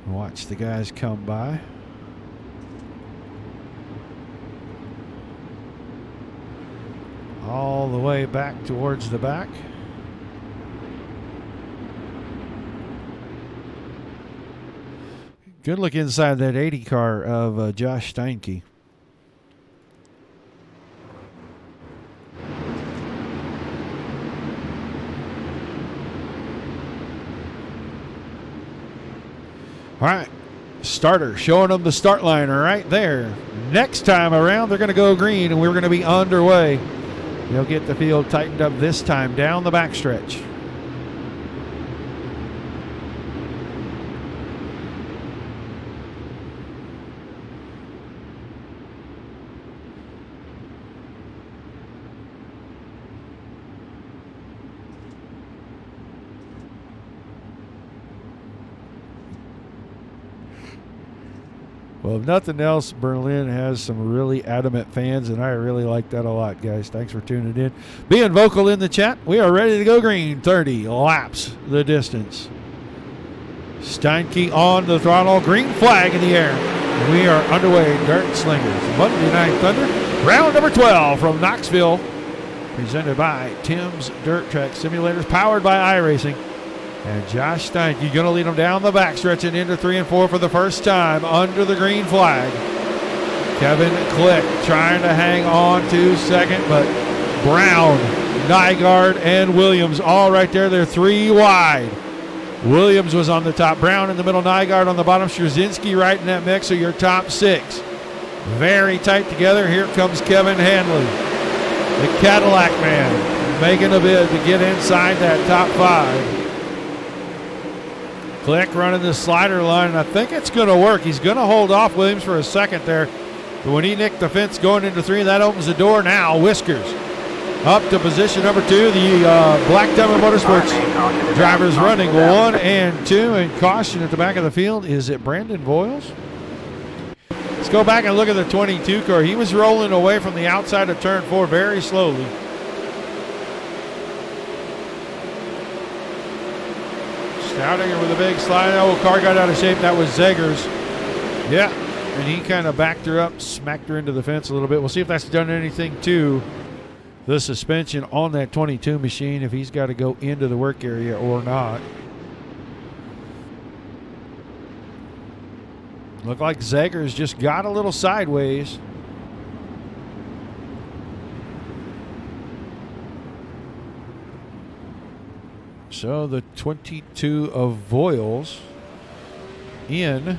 Watch the guys come by. All the way back towards the back. Good look inside that 80 car of Josh Steinke. All right, starter showing them the start line right there. Next time around, they're going to go green, and we're going to be underway. They'll get the field tightened up this time down the backstretch. Well, if nothing else, Berlin has some really adamant fans, and I really like that a lot, guys. Thanks for tuning in. Being vocal in the chat, we are ready to go green. 30 laps the distance. Steinke on the throttle, green flag in the air. We are underway, Dirt Slingers. Monday Night Thunder, round number 12 from Knoxville. Presented by Tim's Dirt Track Simulators, powered by iRacing. And Josh Steinke going to lead them down the backstretch and into 3 and 4 for the first time under the green flag. Kevin Click trying to hang on to second, but Brown, Nygaard, and Williams all right there. They're 3 wide. Williams was on the top, Brown in the middle, Nygaard on the bottom, Straczynski right in that mix, so your top 6. Very tight together. Here comes Kevin Hanley, the Cadillac man, making a bid to get inside that top 5. Click running the slider line, and I think it's going to work. He's going to hold off Williams for a second there. But when he nicked the fence going into 3, that opens the door now. Whiskers up to position number 2. The Black Diamond Motorsports drivers running 1 and 2. And caution at the back of the field. Is it Brandon Voiles? Let's go back and look at the 22 car. He was rolling away from the outside of turn 4 very slowly. Stoudinger with a big slide. Oh, car got out of shape. That was Zegers. Yeah, and he kind of backed her up, smacked her into the fence a little bit. We'll see if that's done anything to the suspension on that 22 machine, if he's got to go into the work area or not. Looked like Zegers just got a little sideways. So the 22 of Voiles in.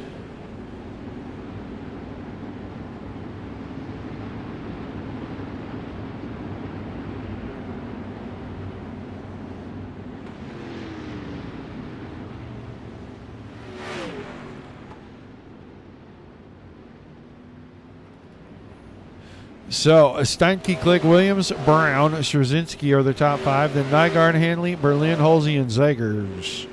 So Steinke, Click, Williams, Brown, Straczynski are the top 5. Then Nygaard, Hanley, Berlin, Halsey, and Zegers.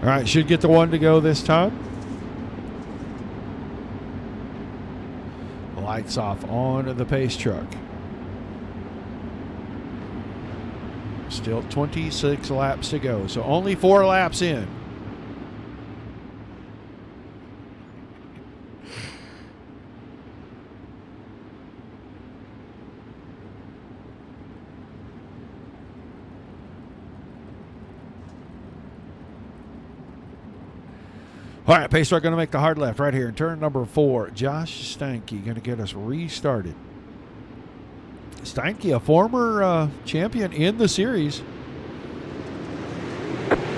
All right, should get the 1 to go this time. Lights off on the pace truck. Still 26 laps to go, so only 4 laps in. All right, pace truck going to make the hard left right here in turn number 4. Josh Steinke going to get us restarted. Steinke, a former champion in the series.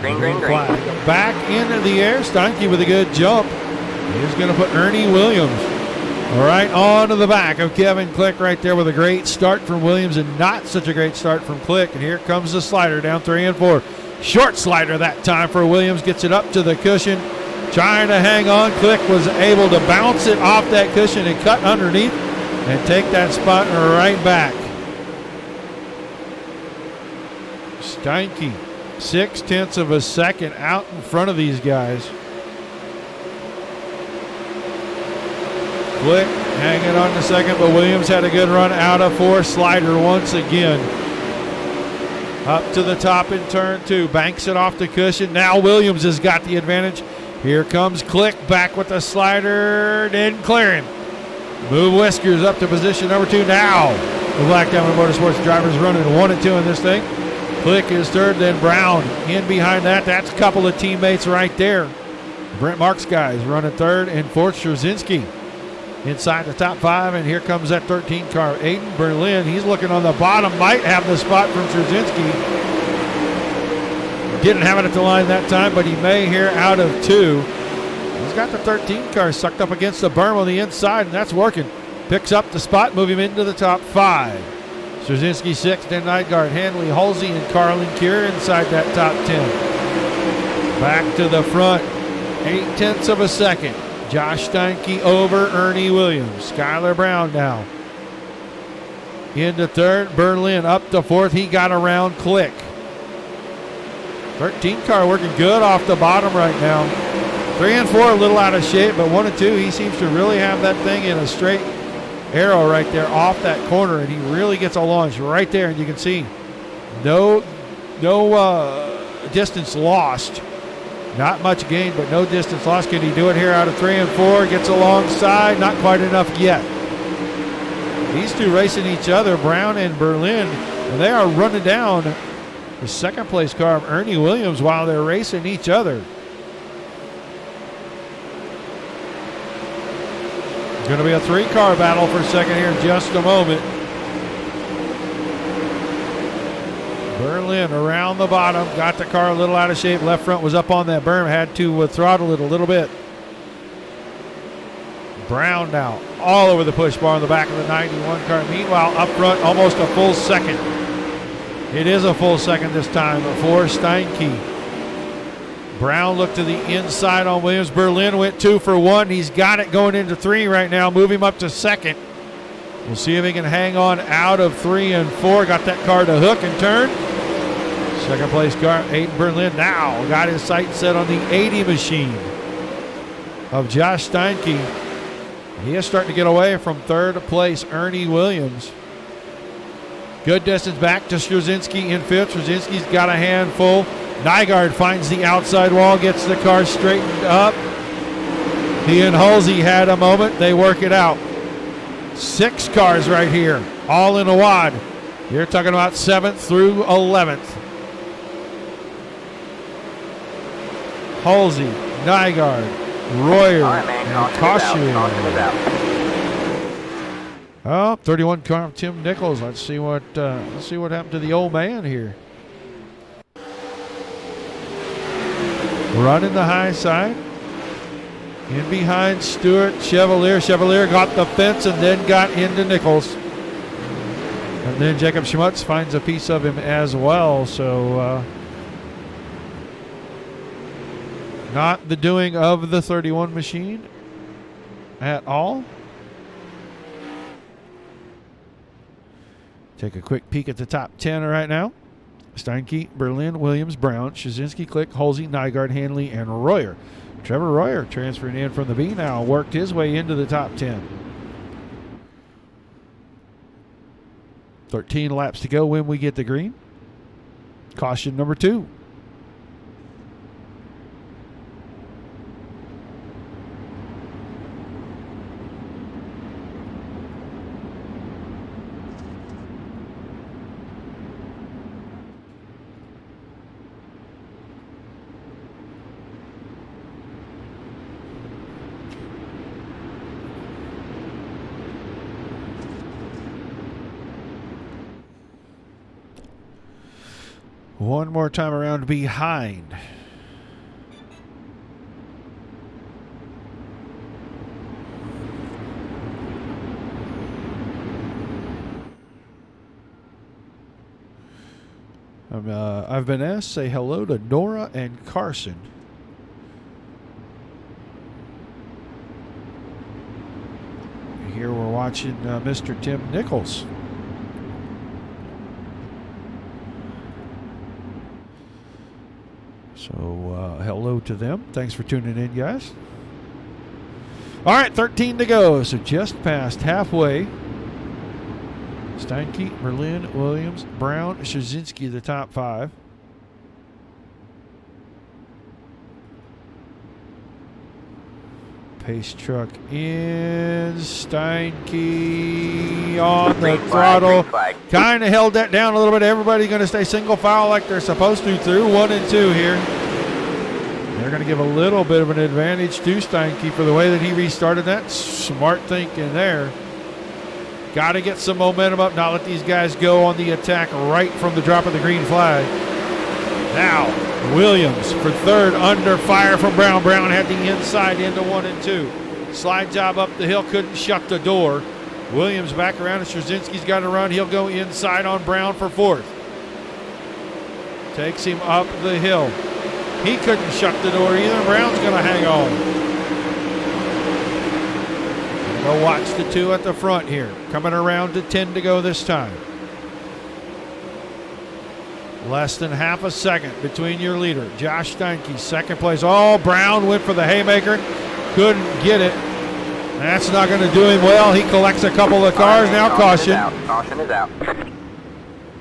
Green, green, green. Flag back into the air. Steinke with a good jump. He's going to put Ernie Williams right onto the back of Kevin Click right there with a great start from Williams and not such a great start from Click. And here comes the slider down 3 and 4. Short slider that time for Williams. Gets it up to the cushion. Trying to hang on. Click was able to bounce it off that cushion and cut underneath and take that spot right back. Steinke, 0.6 of a second out in front of these guys. Click hanging on to second, but Williams had a good run out of 4. Slider once again. Up to the top in turn 2. Banks it off the cushion. Now Williams has got the advantage. Here comes Click back with the slider. Didn't clear him. Move Whiskers up to position number 2. Now the Black Diamond Motorsports drivers running 1 and 2 in this thing. Click is third, then Brown in behind that. That's a couple of teammates right there. Brent Marks guys running 3rd and 4th. Straczynski inside the top 5, and here comes that 13 car. Aiden Berlin, he's looking on the bottom, might have the spot from Straczynski. Didn't have it at the line that time, but he may here out of 2. He's got the 13 car sucked up against the berm on the inside, and that's working. Picks up the spot, move him into the top 5. Straczynski 6th, then Nygaard, Hanley, Halsey, and Carlin Cure inside that top 10. Back to the front, 0.8 of a second. Josh Steinke over Ernie Williams. Skylar Brown now into 3rd. Berlin up to 4th. He got around Click. 13 car working good off the bottom right now. 3 and 4 a little out of shape, but 1 and 2 he seems to really have that thing in a straight arrow right there off that corner, and he really gets a launch right there, and you can see no distance lost. Not much gain, but no distance lost. Can he do it here out of 3 and 4? Gets alongside, not quite enough yet. These two racing each other, Brown and Berlin, and they are running down the 2nd place car of Ernie Williams while they're racing each other. It's going to be a 3-car battle for second here in just a moment. Berlin around the bottom, got the car a little out of shape. Left front was up on that berm, had to throttle it a little bit. Brown now all over the push bar on the back of the 91 car. Meanwhile, up front, almost a full second. It is a full second this time for Steinke. Brown looked to the inside on Williams. Berlin went 2 for 1. He's got it going into 3 right now. Move him up to 2nd. We'll see if he can hang on out of 3 and 4. Got that car to hook and turn. 2nd place car, Aiden Berlin now got his sights set on the 80 machine of Josh Steinke. He is starting to get away from 3rd place, Ernie Williams. Good distance back to Straczynski in 5th. Straczynski's got a handful. Nygaard finds the outside wall, gets the car straightened up. He and Halsey had a moment. They work it out. 6 cars right here, all in a wad. You're talking about 7th through 11th. Halsey, Nygaard, Royer, and Caution. Oh, 31 car of Tim Nichols. Let's see what happened to the old man here. Running the high side. In behind Stewart, Chevalier. Chevalier got the fence and then got into Nichols. And then Jacob Schmutz finds a piece of him as well. So not the doing of the 31 machine at all. Take a quick peek at the top 10 right now. Steinke, Berlin, Williams, Brown, Straczynski, Click, Halsey, Nygaard, Hanley, and Royer. Trevor Royer transferring in from the B now, worked his way into the top 10. 13 laps to go when we get the green. Caution number 2. One more time around behind. I've been asked to say hello to Nora and Carson. Here we're watching Mr. Tim Nichols. So hello to them. Thanks for tuning in, guys. All right, 13 to go. So just past halfway. Steinke, Berlin, Williams, Brown, Szczynski, the top 5. Pace truck in. Steinke on the throttle. Kind of held that down a little bit. Everybody going to stay single file like they're supposed to through 1 and 2 here. They're going to give a little bit of an advantage to Steinke for the way that he restarted that. Smart thinking there. Got to get some momentum up, not let these guys go on the attack right from the drop of the green flag. Now, Williams for third, under fire from Brown. Brown had the inside into 1 and 2. Slide job up the hill, couldn't shut the door. Williams back around, and Szczynski's got to run. He'll go inside on Brown for fourth. Takes him up the hill. He couldn't shut the door either. Brown's going to hang on. Go watch the 2 at the front here. Coming around to 10 to go this time. Less than half a second between your leader, Josh Steinke, second place. Oh, Brown went for the haymaker. Couldn't get it. That's not going to do him well. He collects a couple of cars. Now caution. Caution is out.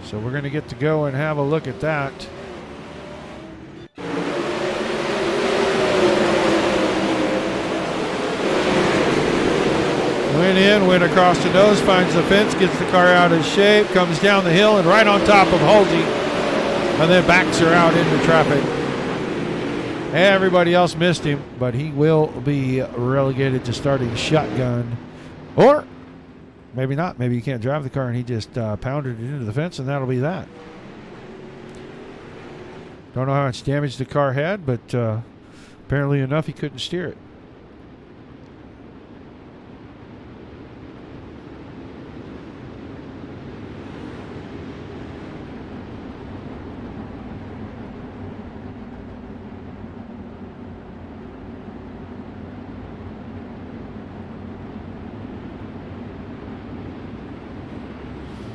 So we're going to get to go and have a look at that. Went in, went across the nose, finds the fence, gets the car out of shape, comes down the hill and right on top of Halsey, and then backs her out into traffic. Everybody else missed him, but he will be relegated to starting shotgun. Or maybe not. Maybe you can't drive the car and he just pounded it into the fence, and that'll be that. Don't know how much damage the car had, but apparently enough he couldn't steer it.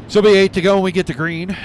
So it'll be 8 to go when we get to green.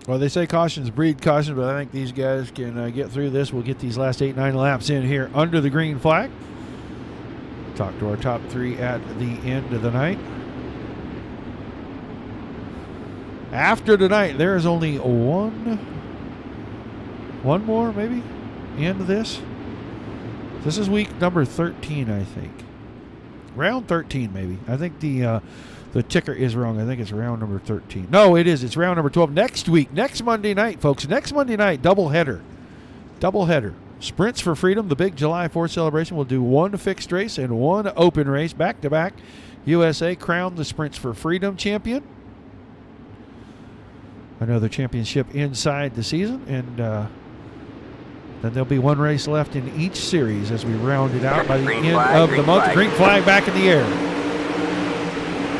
Well, they say cautions breed caution, but I think these guys can get through this. We'll get these last 8-9 laps in here under the green flag. Talk to our top 3 at the end of the night. After tonight, there is only one more, maybe, end of this. This is week number 13, I think. Round 13, maybe. I think the ticker is wrong. I think it's round number 13. No, it is. It's round number 12. Next week, next Monday night, folks. Next Monday night, doubleheader. Doubleheader. Sprints for Freedom, the big July 4th celebration. We'll do one fixed race and one open race back-to-back. USA crowned the Sprints for Freedom champion. Another championship inside the season. And then there'll be one race left in each series as we round it out by the end of the month. Green flag back in the air.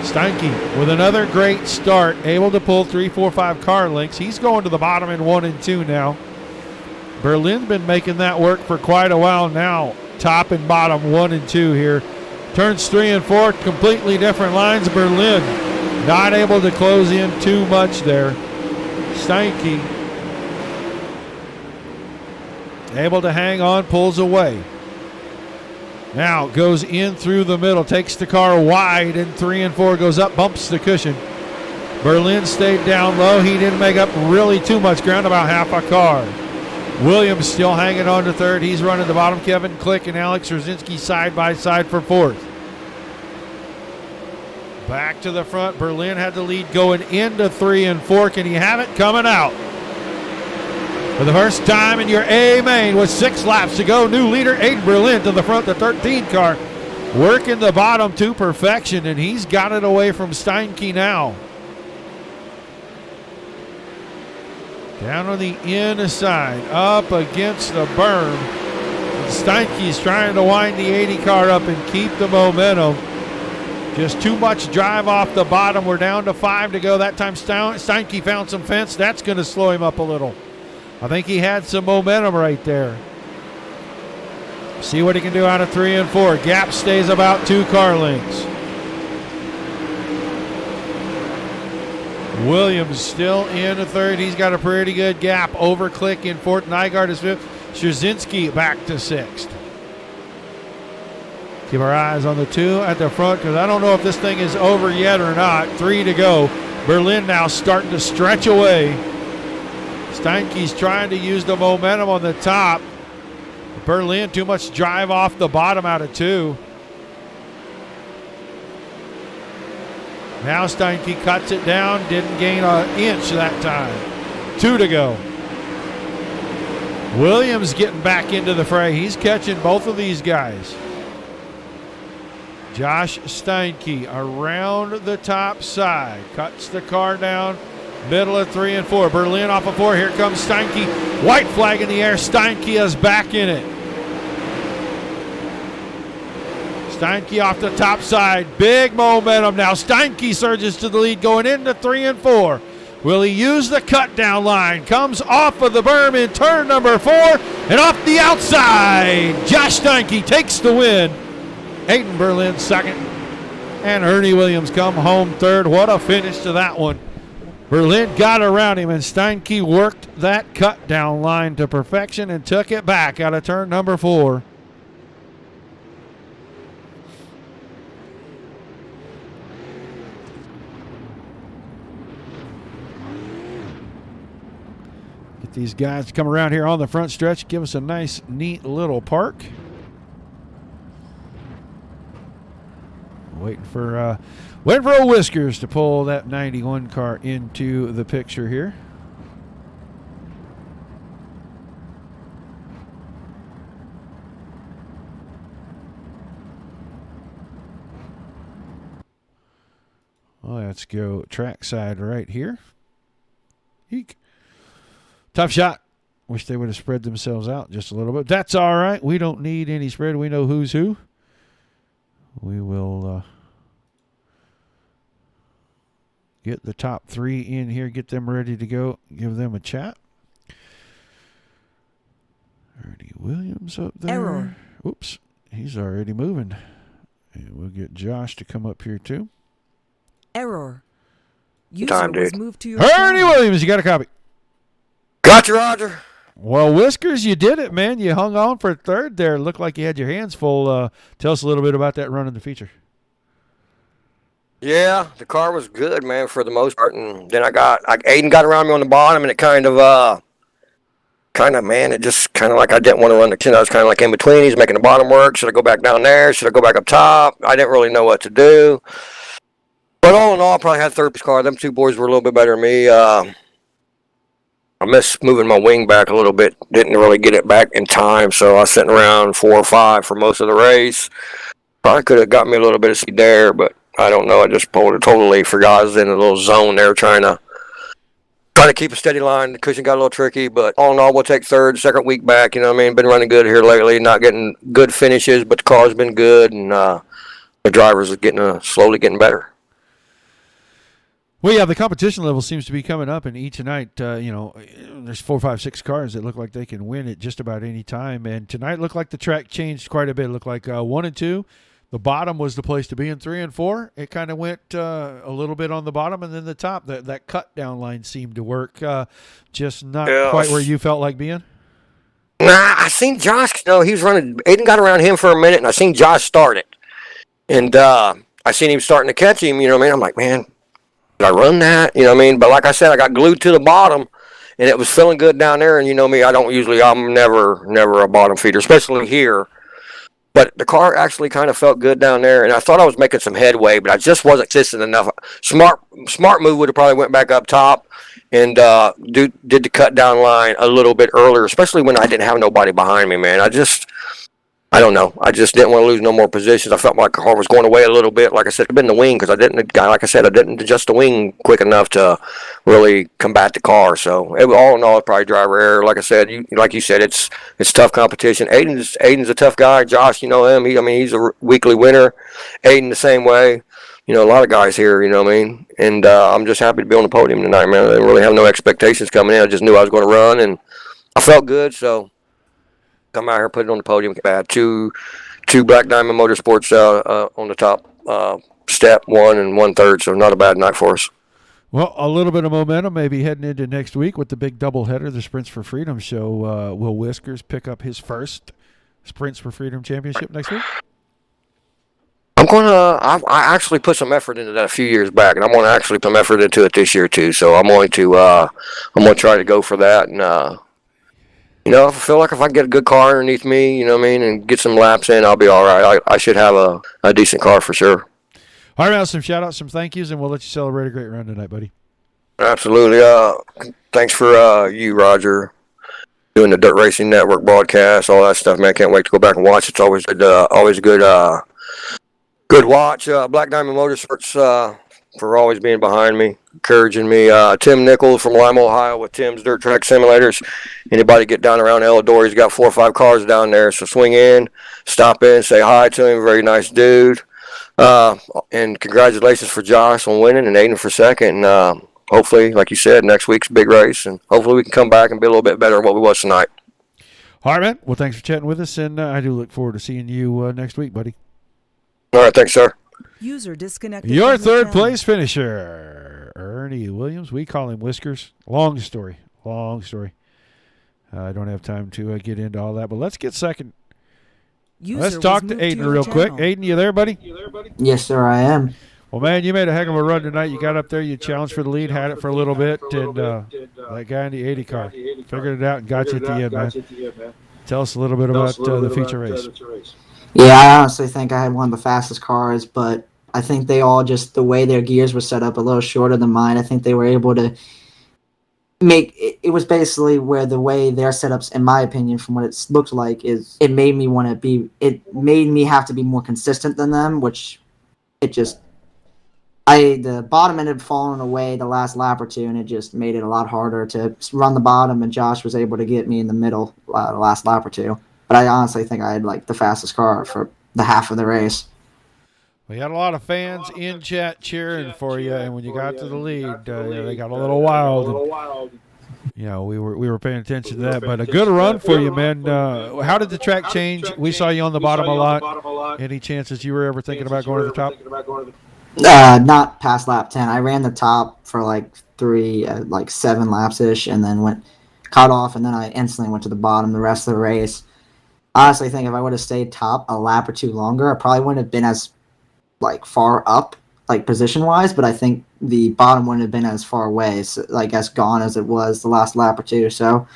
Steinke with another great start, able to pull 3, 4, 5 car lengths. He's going to the bottom in 1 and 2 now. Berlin's been making that work for quite a while now. Top and bottom, 1 and 2 here. Turns 3 and 4, completely different lines. Berlin not able to close in too much there. Steinke able to hang on, pulls away. Now goes in through the middle, takes the car wide, and 3 and 4 goes up, bumps the cushion. Berlin stayed down low. He didn't make up really too much ground, about half a car. Williams still hanging on to third. He's running the bottom. Kevin Click and Alex Szczynski side by side for fourth. Back to the front. Berlin had the lead going into 3 and 4. Can he have it coming out? For the first time in your A main with 6 laps to go, new leader Aiden Berlin to the front, the 13 car. Working the bottom to perfection, and he's got it away from Steinke now. Down on the inside, up against the berm. Steinke's trying to wind the 80 car up and keep the momentum. Just too much drive off the bottom. We're down to 5 to go. That time Steinke found some fence. That's going to slow him up a little. I think he had some momentum right there. See what he can do out of 3 and 4. Gap stays about 2 car lengths. Williams still in the 3rd. He's got a pretty good gap. Over Click in 4th. Nygaard is 5th. Strzezinski back to 6th. Keep our eyes on the 2 at the front because I don't know if this thing is over yet or not. 3 to go. Berlin now starting to stretch away. Steinke's trying to use the momentum on the top. Berlin, too much drive off the bottom out of 2. Now Steinke cuts it down. Didn't gain an inch that time. 2 to go. Williams getting back into the fray. He's catching both of these guys. Josh Steinke around the top side. Cuts the car down. Middle of 3 and 4. Berlin off of 4. Here comes Steinke. White flag in the air. Steinke is back in it. Steinke off the top side. Big momentum now. Steinke surges to the lead going into 3 and 4. Will he use the cut down line? Comes off of the berm in turn number 4 and off the outside. Josh Steinke takes the win. Aiden Berlin 2nd. And Ernie Williams come home 3rd. What a finish to that one. Berlin got around him, and Steinke worked that cut down line to perfection and took it back out of turn number 4. Get these guys to come around here on the front stretch, give us a nice, neat little park. Waiting for old Whiskers to pull that 91 car into the picture here. Well, let's go trackside right here. Eek. Tough shot. Wish they would have spread themselves out just a little bit. That's all right. We don't need any spread. We know who's who. We will get the top 3 in here, get them ready to go, give them a chat. Ernie Williams up there. Error. Oops, he's already moving. And we'll get Josh to come up here too. Error. User was moved to your Ernie channel. Williams, you got a copy. Gotcha, Roger. Well, Whiskers, you did it, man. You hung on for 3rd there. Looked like you had your hands full. Tell us a little bit about that run in the feature. Yeah, the car was good, man, for the most part. And then Aiden got around me on the bottom, and it it just kind of like I didn't want to run the 10. I was kind of like in between. He's making the bottom work. Should I go back down there? Should I go back up top? I didn't really know what to do. But all in all, I probably had 3rd place car. Them 2 boys were a little bit better than me. I missed moving my wing back a little bit. Didn't really get it back in time, so I was sitting around 4 or 5 for most of the race. Probably could have got me a little bit of speed there, but I don't know. I just totally forgot. I was in a little zone there trying to keep a steady line. The cushion got a little tricky, but all in all, we'll take 3rd, 2nd week back. You know what I mean? Been running good here lately. Not getting good finishes, but the car's been good, and the drivers are slowly getting better. Well, yeah, the competition level seems to be coming up, and each night, there's 4, 5, 6 cars that look like they can win at just about any time. And tonight looked like the track changed quite a bit. It looked like 1 and 2, the bottom was the place to be. In 3 and 4, it kind of went a little bit on the bottom, and then the top. That cut down line seemed to work, just not quite where you felt like being. Nah, I seen Josh. No, he was running. Aiden got around him for a minute, and I seen Josh start it, and I seen him starting to catch him. You know what I mean? I'm like, man. Did I run that? You know what I mean? But like I said, I got glued to the bottom, and it was feeling good down there. And you know me, I'm never a bottom feeder, especially here. But the car actually kind of felt good down there, and I thought I was making some headway, but I just wasn't consistent enough. Smart move would have probably went back up top and did the cut down line a little bit earlier, especially when I didn't have nobody behind me, man. I don't know. I just didn't want to lose no more positions. I felt like the car was going away a little bit. Like I said, it been the wing because I didn't adjust the wing quick enough to really combat the car. So all in all, probably driver error. Like I said, like you said, it's tough competition. Aiden's a tough guy. Josh, you know him. He's a weekly winner. Aiden the same way. A lot of guys here. You know what I mean? And I'm just happy to be on the podium tonight, man. I didn't really have no expectations coming in. I just knew I was going to run, and I felt good. So. Come out here, put it on the podium. Two Black Diamond Motorsports on the top step, 1 and 1/3, so not a bad night for us. Well, a little bit of momentum maybe heading into next week with the big doubleheader, the Sprints for Freedom show. Will Whiskers pick up his first Sprints for Freedom championship next week? I actually put some effort into that a few years back, and I'm going to actually put some effort into it this year too. So I'm going to try to go for that, and I feel like if I get a good car underneath me, and get some laps in, I'll be all right. I should have a decent car for sure. All right, now some shout-outs, some thank yous, and we'll let you celebrate a great run tonight, buddy. Absolutely. Thanks for you, Roger, doing the Dirt Racing Network broadcast, all that stuff, man. Can't wait to go back and watch. It's always good, good watch. Black Diamond Motorsports for always being behind me, encouraging me. Tim Nichols from Lima, Ohio with Tim's Dirt Track Simulators. Anybody get down around Ellador, he's got 4 or 5 cars down there. So swing in, stop in, say hi to him. Very nice dude. And congratulations for Josh on winning and Aiden for second. And hopefully, like you said, next week's a big race. And hopefully we can come back and be a little bit better than what we was tonight. All right, man. Well, thanks for chatting with us. And I do look forward to seeing you next week, buddy. All right, thanks, sir. User disconnected. Your third place finisher, Ernie Williams. We call him Whiskers. Long story. I don't have time to get into all that, but let's get second. Let's talk to Aiden real quick. Aiden, you there, buddy? Yes, sir, I am. Well, man, you made a heck of a run tonight. You got up there, you challenged for the lead, had it for a little bit, and that guy in the 80 car figured it out and got you at the end, man. Tell us a little bit about the feature race. Yeah, I honestly think I had one of the fastest cars, but I think they all just, the way their gears were set up a little shorter than mine, I think they were able to make, it was basically where the way their setups, in my opinion, from what it looked like, is it made me have to be more consistent than them, which the bottom ended up falling away the last lap or two, and it just made it a lot harder to run the bottom, and Josh was able to get me in the middle the last lap or two. But I honestly think I had the fastest car for the half of the race. We had a lot of fans in chat cheering for you, and when you got to the lead, they got a little wild. And, we were paying attention to that, but a good run for you, man. How did the track change? We saw you on the bottom a lot. Any chances you were ever thinking about going to the top? Not past lap 10. I ran the top for 7 laps-ish, and then cut off, and then I instantly went to the bottom the rest of the race. Honestly, I think if I would have stayed top a lap or two longer, I probably wouldn't have been as far up, position-wise, but I think the bottom wouldn't have been as far away, as gone as it was the last lap or two. So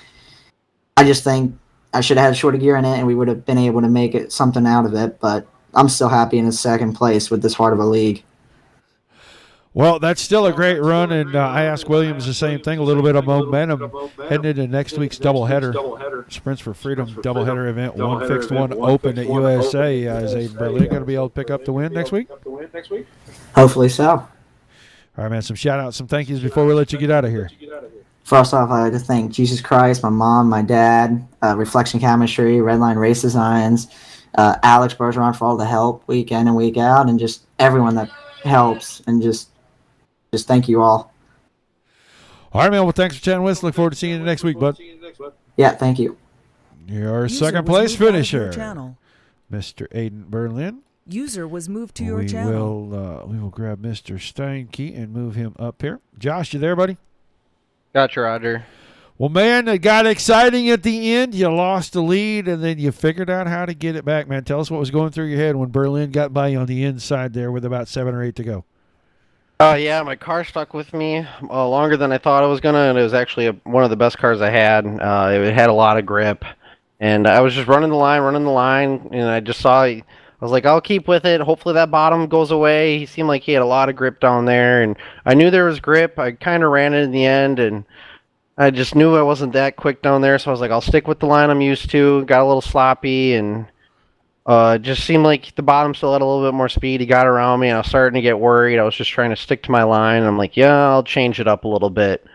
I just think I should have had a shorter gear in it, and we would have been able to make something out of it, but I'm still happy in second place with this hard of a league. Well, that's still a great run, and I asked Williams the same thing, a little bit of momentum heading into next week's doubleheader, Sprints for Freedom doubleheader event, one fixed, one open at USA. Is Aiden Berlin going to be able to pick up the win next week? Hopefully so. All right, man, some shout-outs, some thank yous before we let you get out of here. First off, I'd like to thank Jesus Christ, my mom, my dad, Reflection Chemistry, Redline Race Designs, Alex Bergeron for all the help week in and week out, and just everyone that helps, and just thank you all. All right, man. Well, thanks for chatting with us. Look forward to seeing you next week, bud. Yeah, thank you. Your second place finisher, Mr. Aiden Berlin. User was moved to your channel. We will grab Mr. Steinke and move him up here. Josh, you there, buddy? Gotcha, Roger. Well, man, it got exciting at the end. You lost the lead, and then you figured out how to get it back, man. Tell us what was going through your head when Berlin got by you on the inside there with about 7 or 8 to go. Yeah, my car stuck with me longer than I thought it was going to, and it was actually one of the best cars I had. It had a lot of grip, And I was just running the line, and I just saw. I was like, I'll keep with it. Hopefully that bottom goes away. He seemed like he had a lot of grip down there, and I knew there was grip. I kind of ran it in the end, and I just knew I wasn't that quick down there, so I was like, I'll stick with the line I'm used to. Got a little sloppy, and it just seemed like the bottom still had a little bit more speed. He got around me, and I was starting to get worried. I was just trying to stick to my line, and I'm like, yeah, I'll change it up a little bit.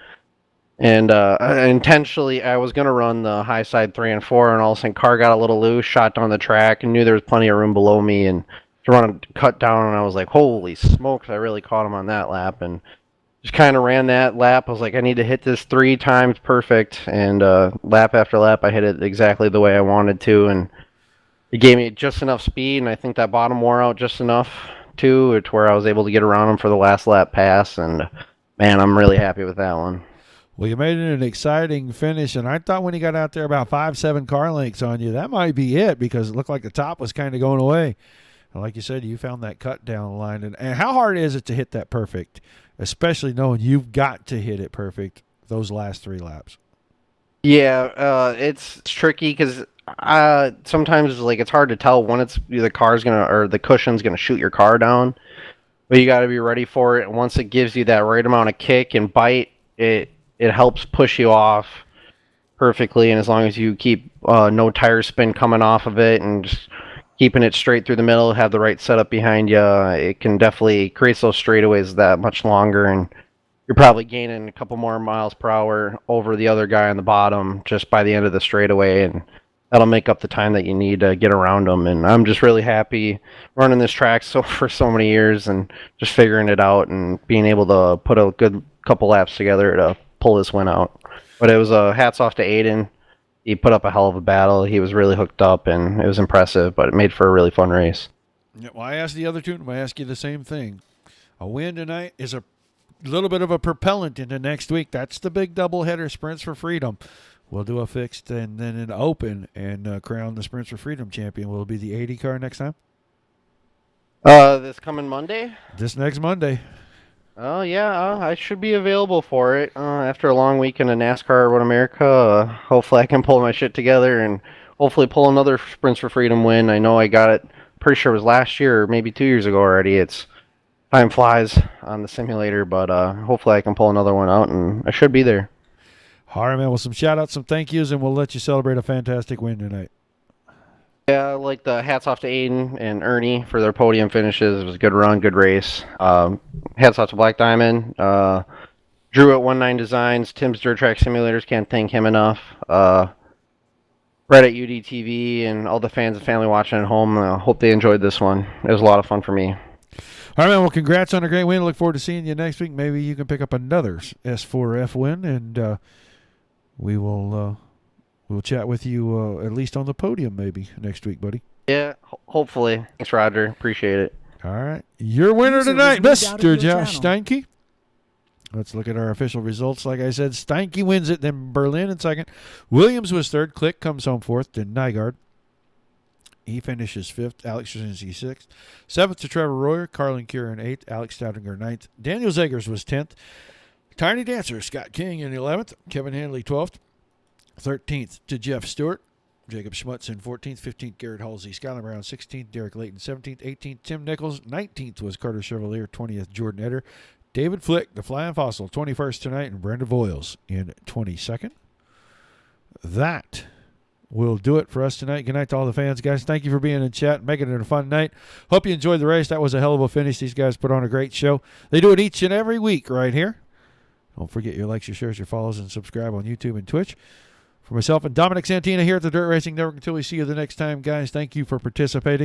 And intentionally, I was going to run the high side 3 and 4, and all of a sudden, car got a little loose, shot down the track, and knew there was plenty of room below me, and to run a cut down, and I was like, holy smokes, I really caught him on that lap, and just kind of ran that lap. I was like, I need to hit this 3 times perfect, and lap after lap, I hit it exactly the way I wanted to, and it gave me just enough speed, and I think that bottom wore out just enough, too, to where I was able to get around him for the last lap pass, and man, I'm really happy with that one. Well, you made it an exciting finish, and I thought when he got out there about 5-7 car lengths on you, that might be it, because it looked like the top was kind of going away. And like you said, you found that cut down the line. And how hard is it to hit that perfect, especially knowing you've got to hit it perfect those last 3 laps? Yeah, it's tricky because sometimes like it's hard to tell when the car's gonna or the cushion's gonna shoot your car down, but you got to be ready for it. And once it gives you that right amount of kick and bite, it helps push you off perfectly. And as long as you keep no tire spin coming off of it and just keeping it straight through the middle, have the right setup behind you, it can definitely create those straightaways that much longer, and you're probably gaining a couple more miles per hour over the other guy on the bottom just by the end of the straightaway, and that'll make up the time that you need to get around them. And I'm just really happy running this track for so many years and just figuring it out and being able to put a good couple laps together to pull this win out. But it was hats off to Aiden. He put up a hell of a battle. He was really hooked up, and it was impressive, but it made for a really fun race. Yeah, well, I asked the other two, and I ask you the same thing. A win tonight is a little bit of a propellant into next week. That's the big doubleheader, Sprints for Freedom. We'll do a fixed and then an open and crown the Sprints for Freedom champion. Will it be the 80 car next time? This coming Monday? This next Monday. Oh, yeah, I should be available for it. After a long weekend of NASCAR Road America, hopefully I can pull my shit together and hopefully pull another Sprints for Freedom win. I know I got it, pretty sure it was last year or maybe 2 years ago already. Time flies on the simulator, but hopefully I can pull another one out, and I should be there. All right, man. Well, some shout-outs, some thank yous, and we'll let you celebrate a fantastic win tonight. Yeah, like the hats off to Aiden and Ernie for their podium finishes. It was a good run, good race. Hats off to Black Diamond. Drew at 19 Designs, Tim's Dirt Track Simulators, can't thank him enough. Brett at UDTV, and all the fans and family watching at home. Hope they enjoyed this one. It was a lot of fun for me. All right, man. Well, congrats on a great win. Look forward to seeing you next week. Maybe you can pick up another S4F win, and we'll chat with you at least on the podium maybe next week, buddy. Yeah, hopefully. Thanks, Roger. Appreciate it. All right. Your winner tonight, Mr. Josh Steinke. Let's look at our official results. Like I said, Steinke wins it, then Berlin in second. Williams was third. Click comes home fourth. Then Nygaard. He finishes fifth. Alex Straczynski sixth. Seventh to Trevor Royer. Carlin Curran eighth. Alex Stoudinger ninth. Daniel Zegers was 10th. Tiny Dancer, Scott King in 11th. Kevin Hanley 12th. 13th to Jeff Stewart. Jacob Schmutz in 14th. 15th, Garrett Halsey. Skylar Brown 16th. Derek Layton 17th. 18th, Tim Nichols. 19th was Carter Chevalier. 20th, Jordan Eder. David Flick, the Flying Fossil, 21st tonight. And Brenda Voiles in 22nd. That will do it for us tonight. Good night to all the fans, guys. Thank you for being in chat and making it a fun night. Hope you enjoyed the race. That was a hell of a finish. These guys put on a great show. They do it each and every week right here. Don't forget your likes, your shares, your follows, and subscribe on YouTube and Twitch. For myself and Dominic Santina here at the Dirt Racing Network, until we see you the next time, guys, thank you for participating.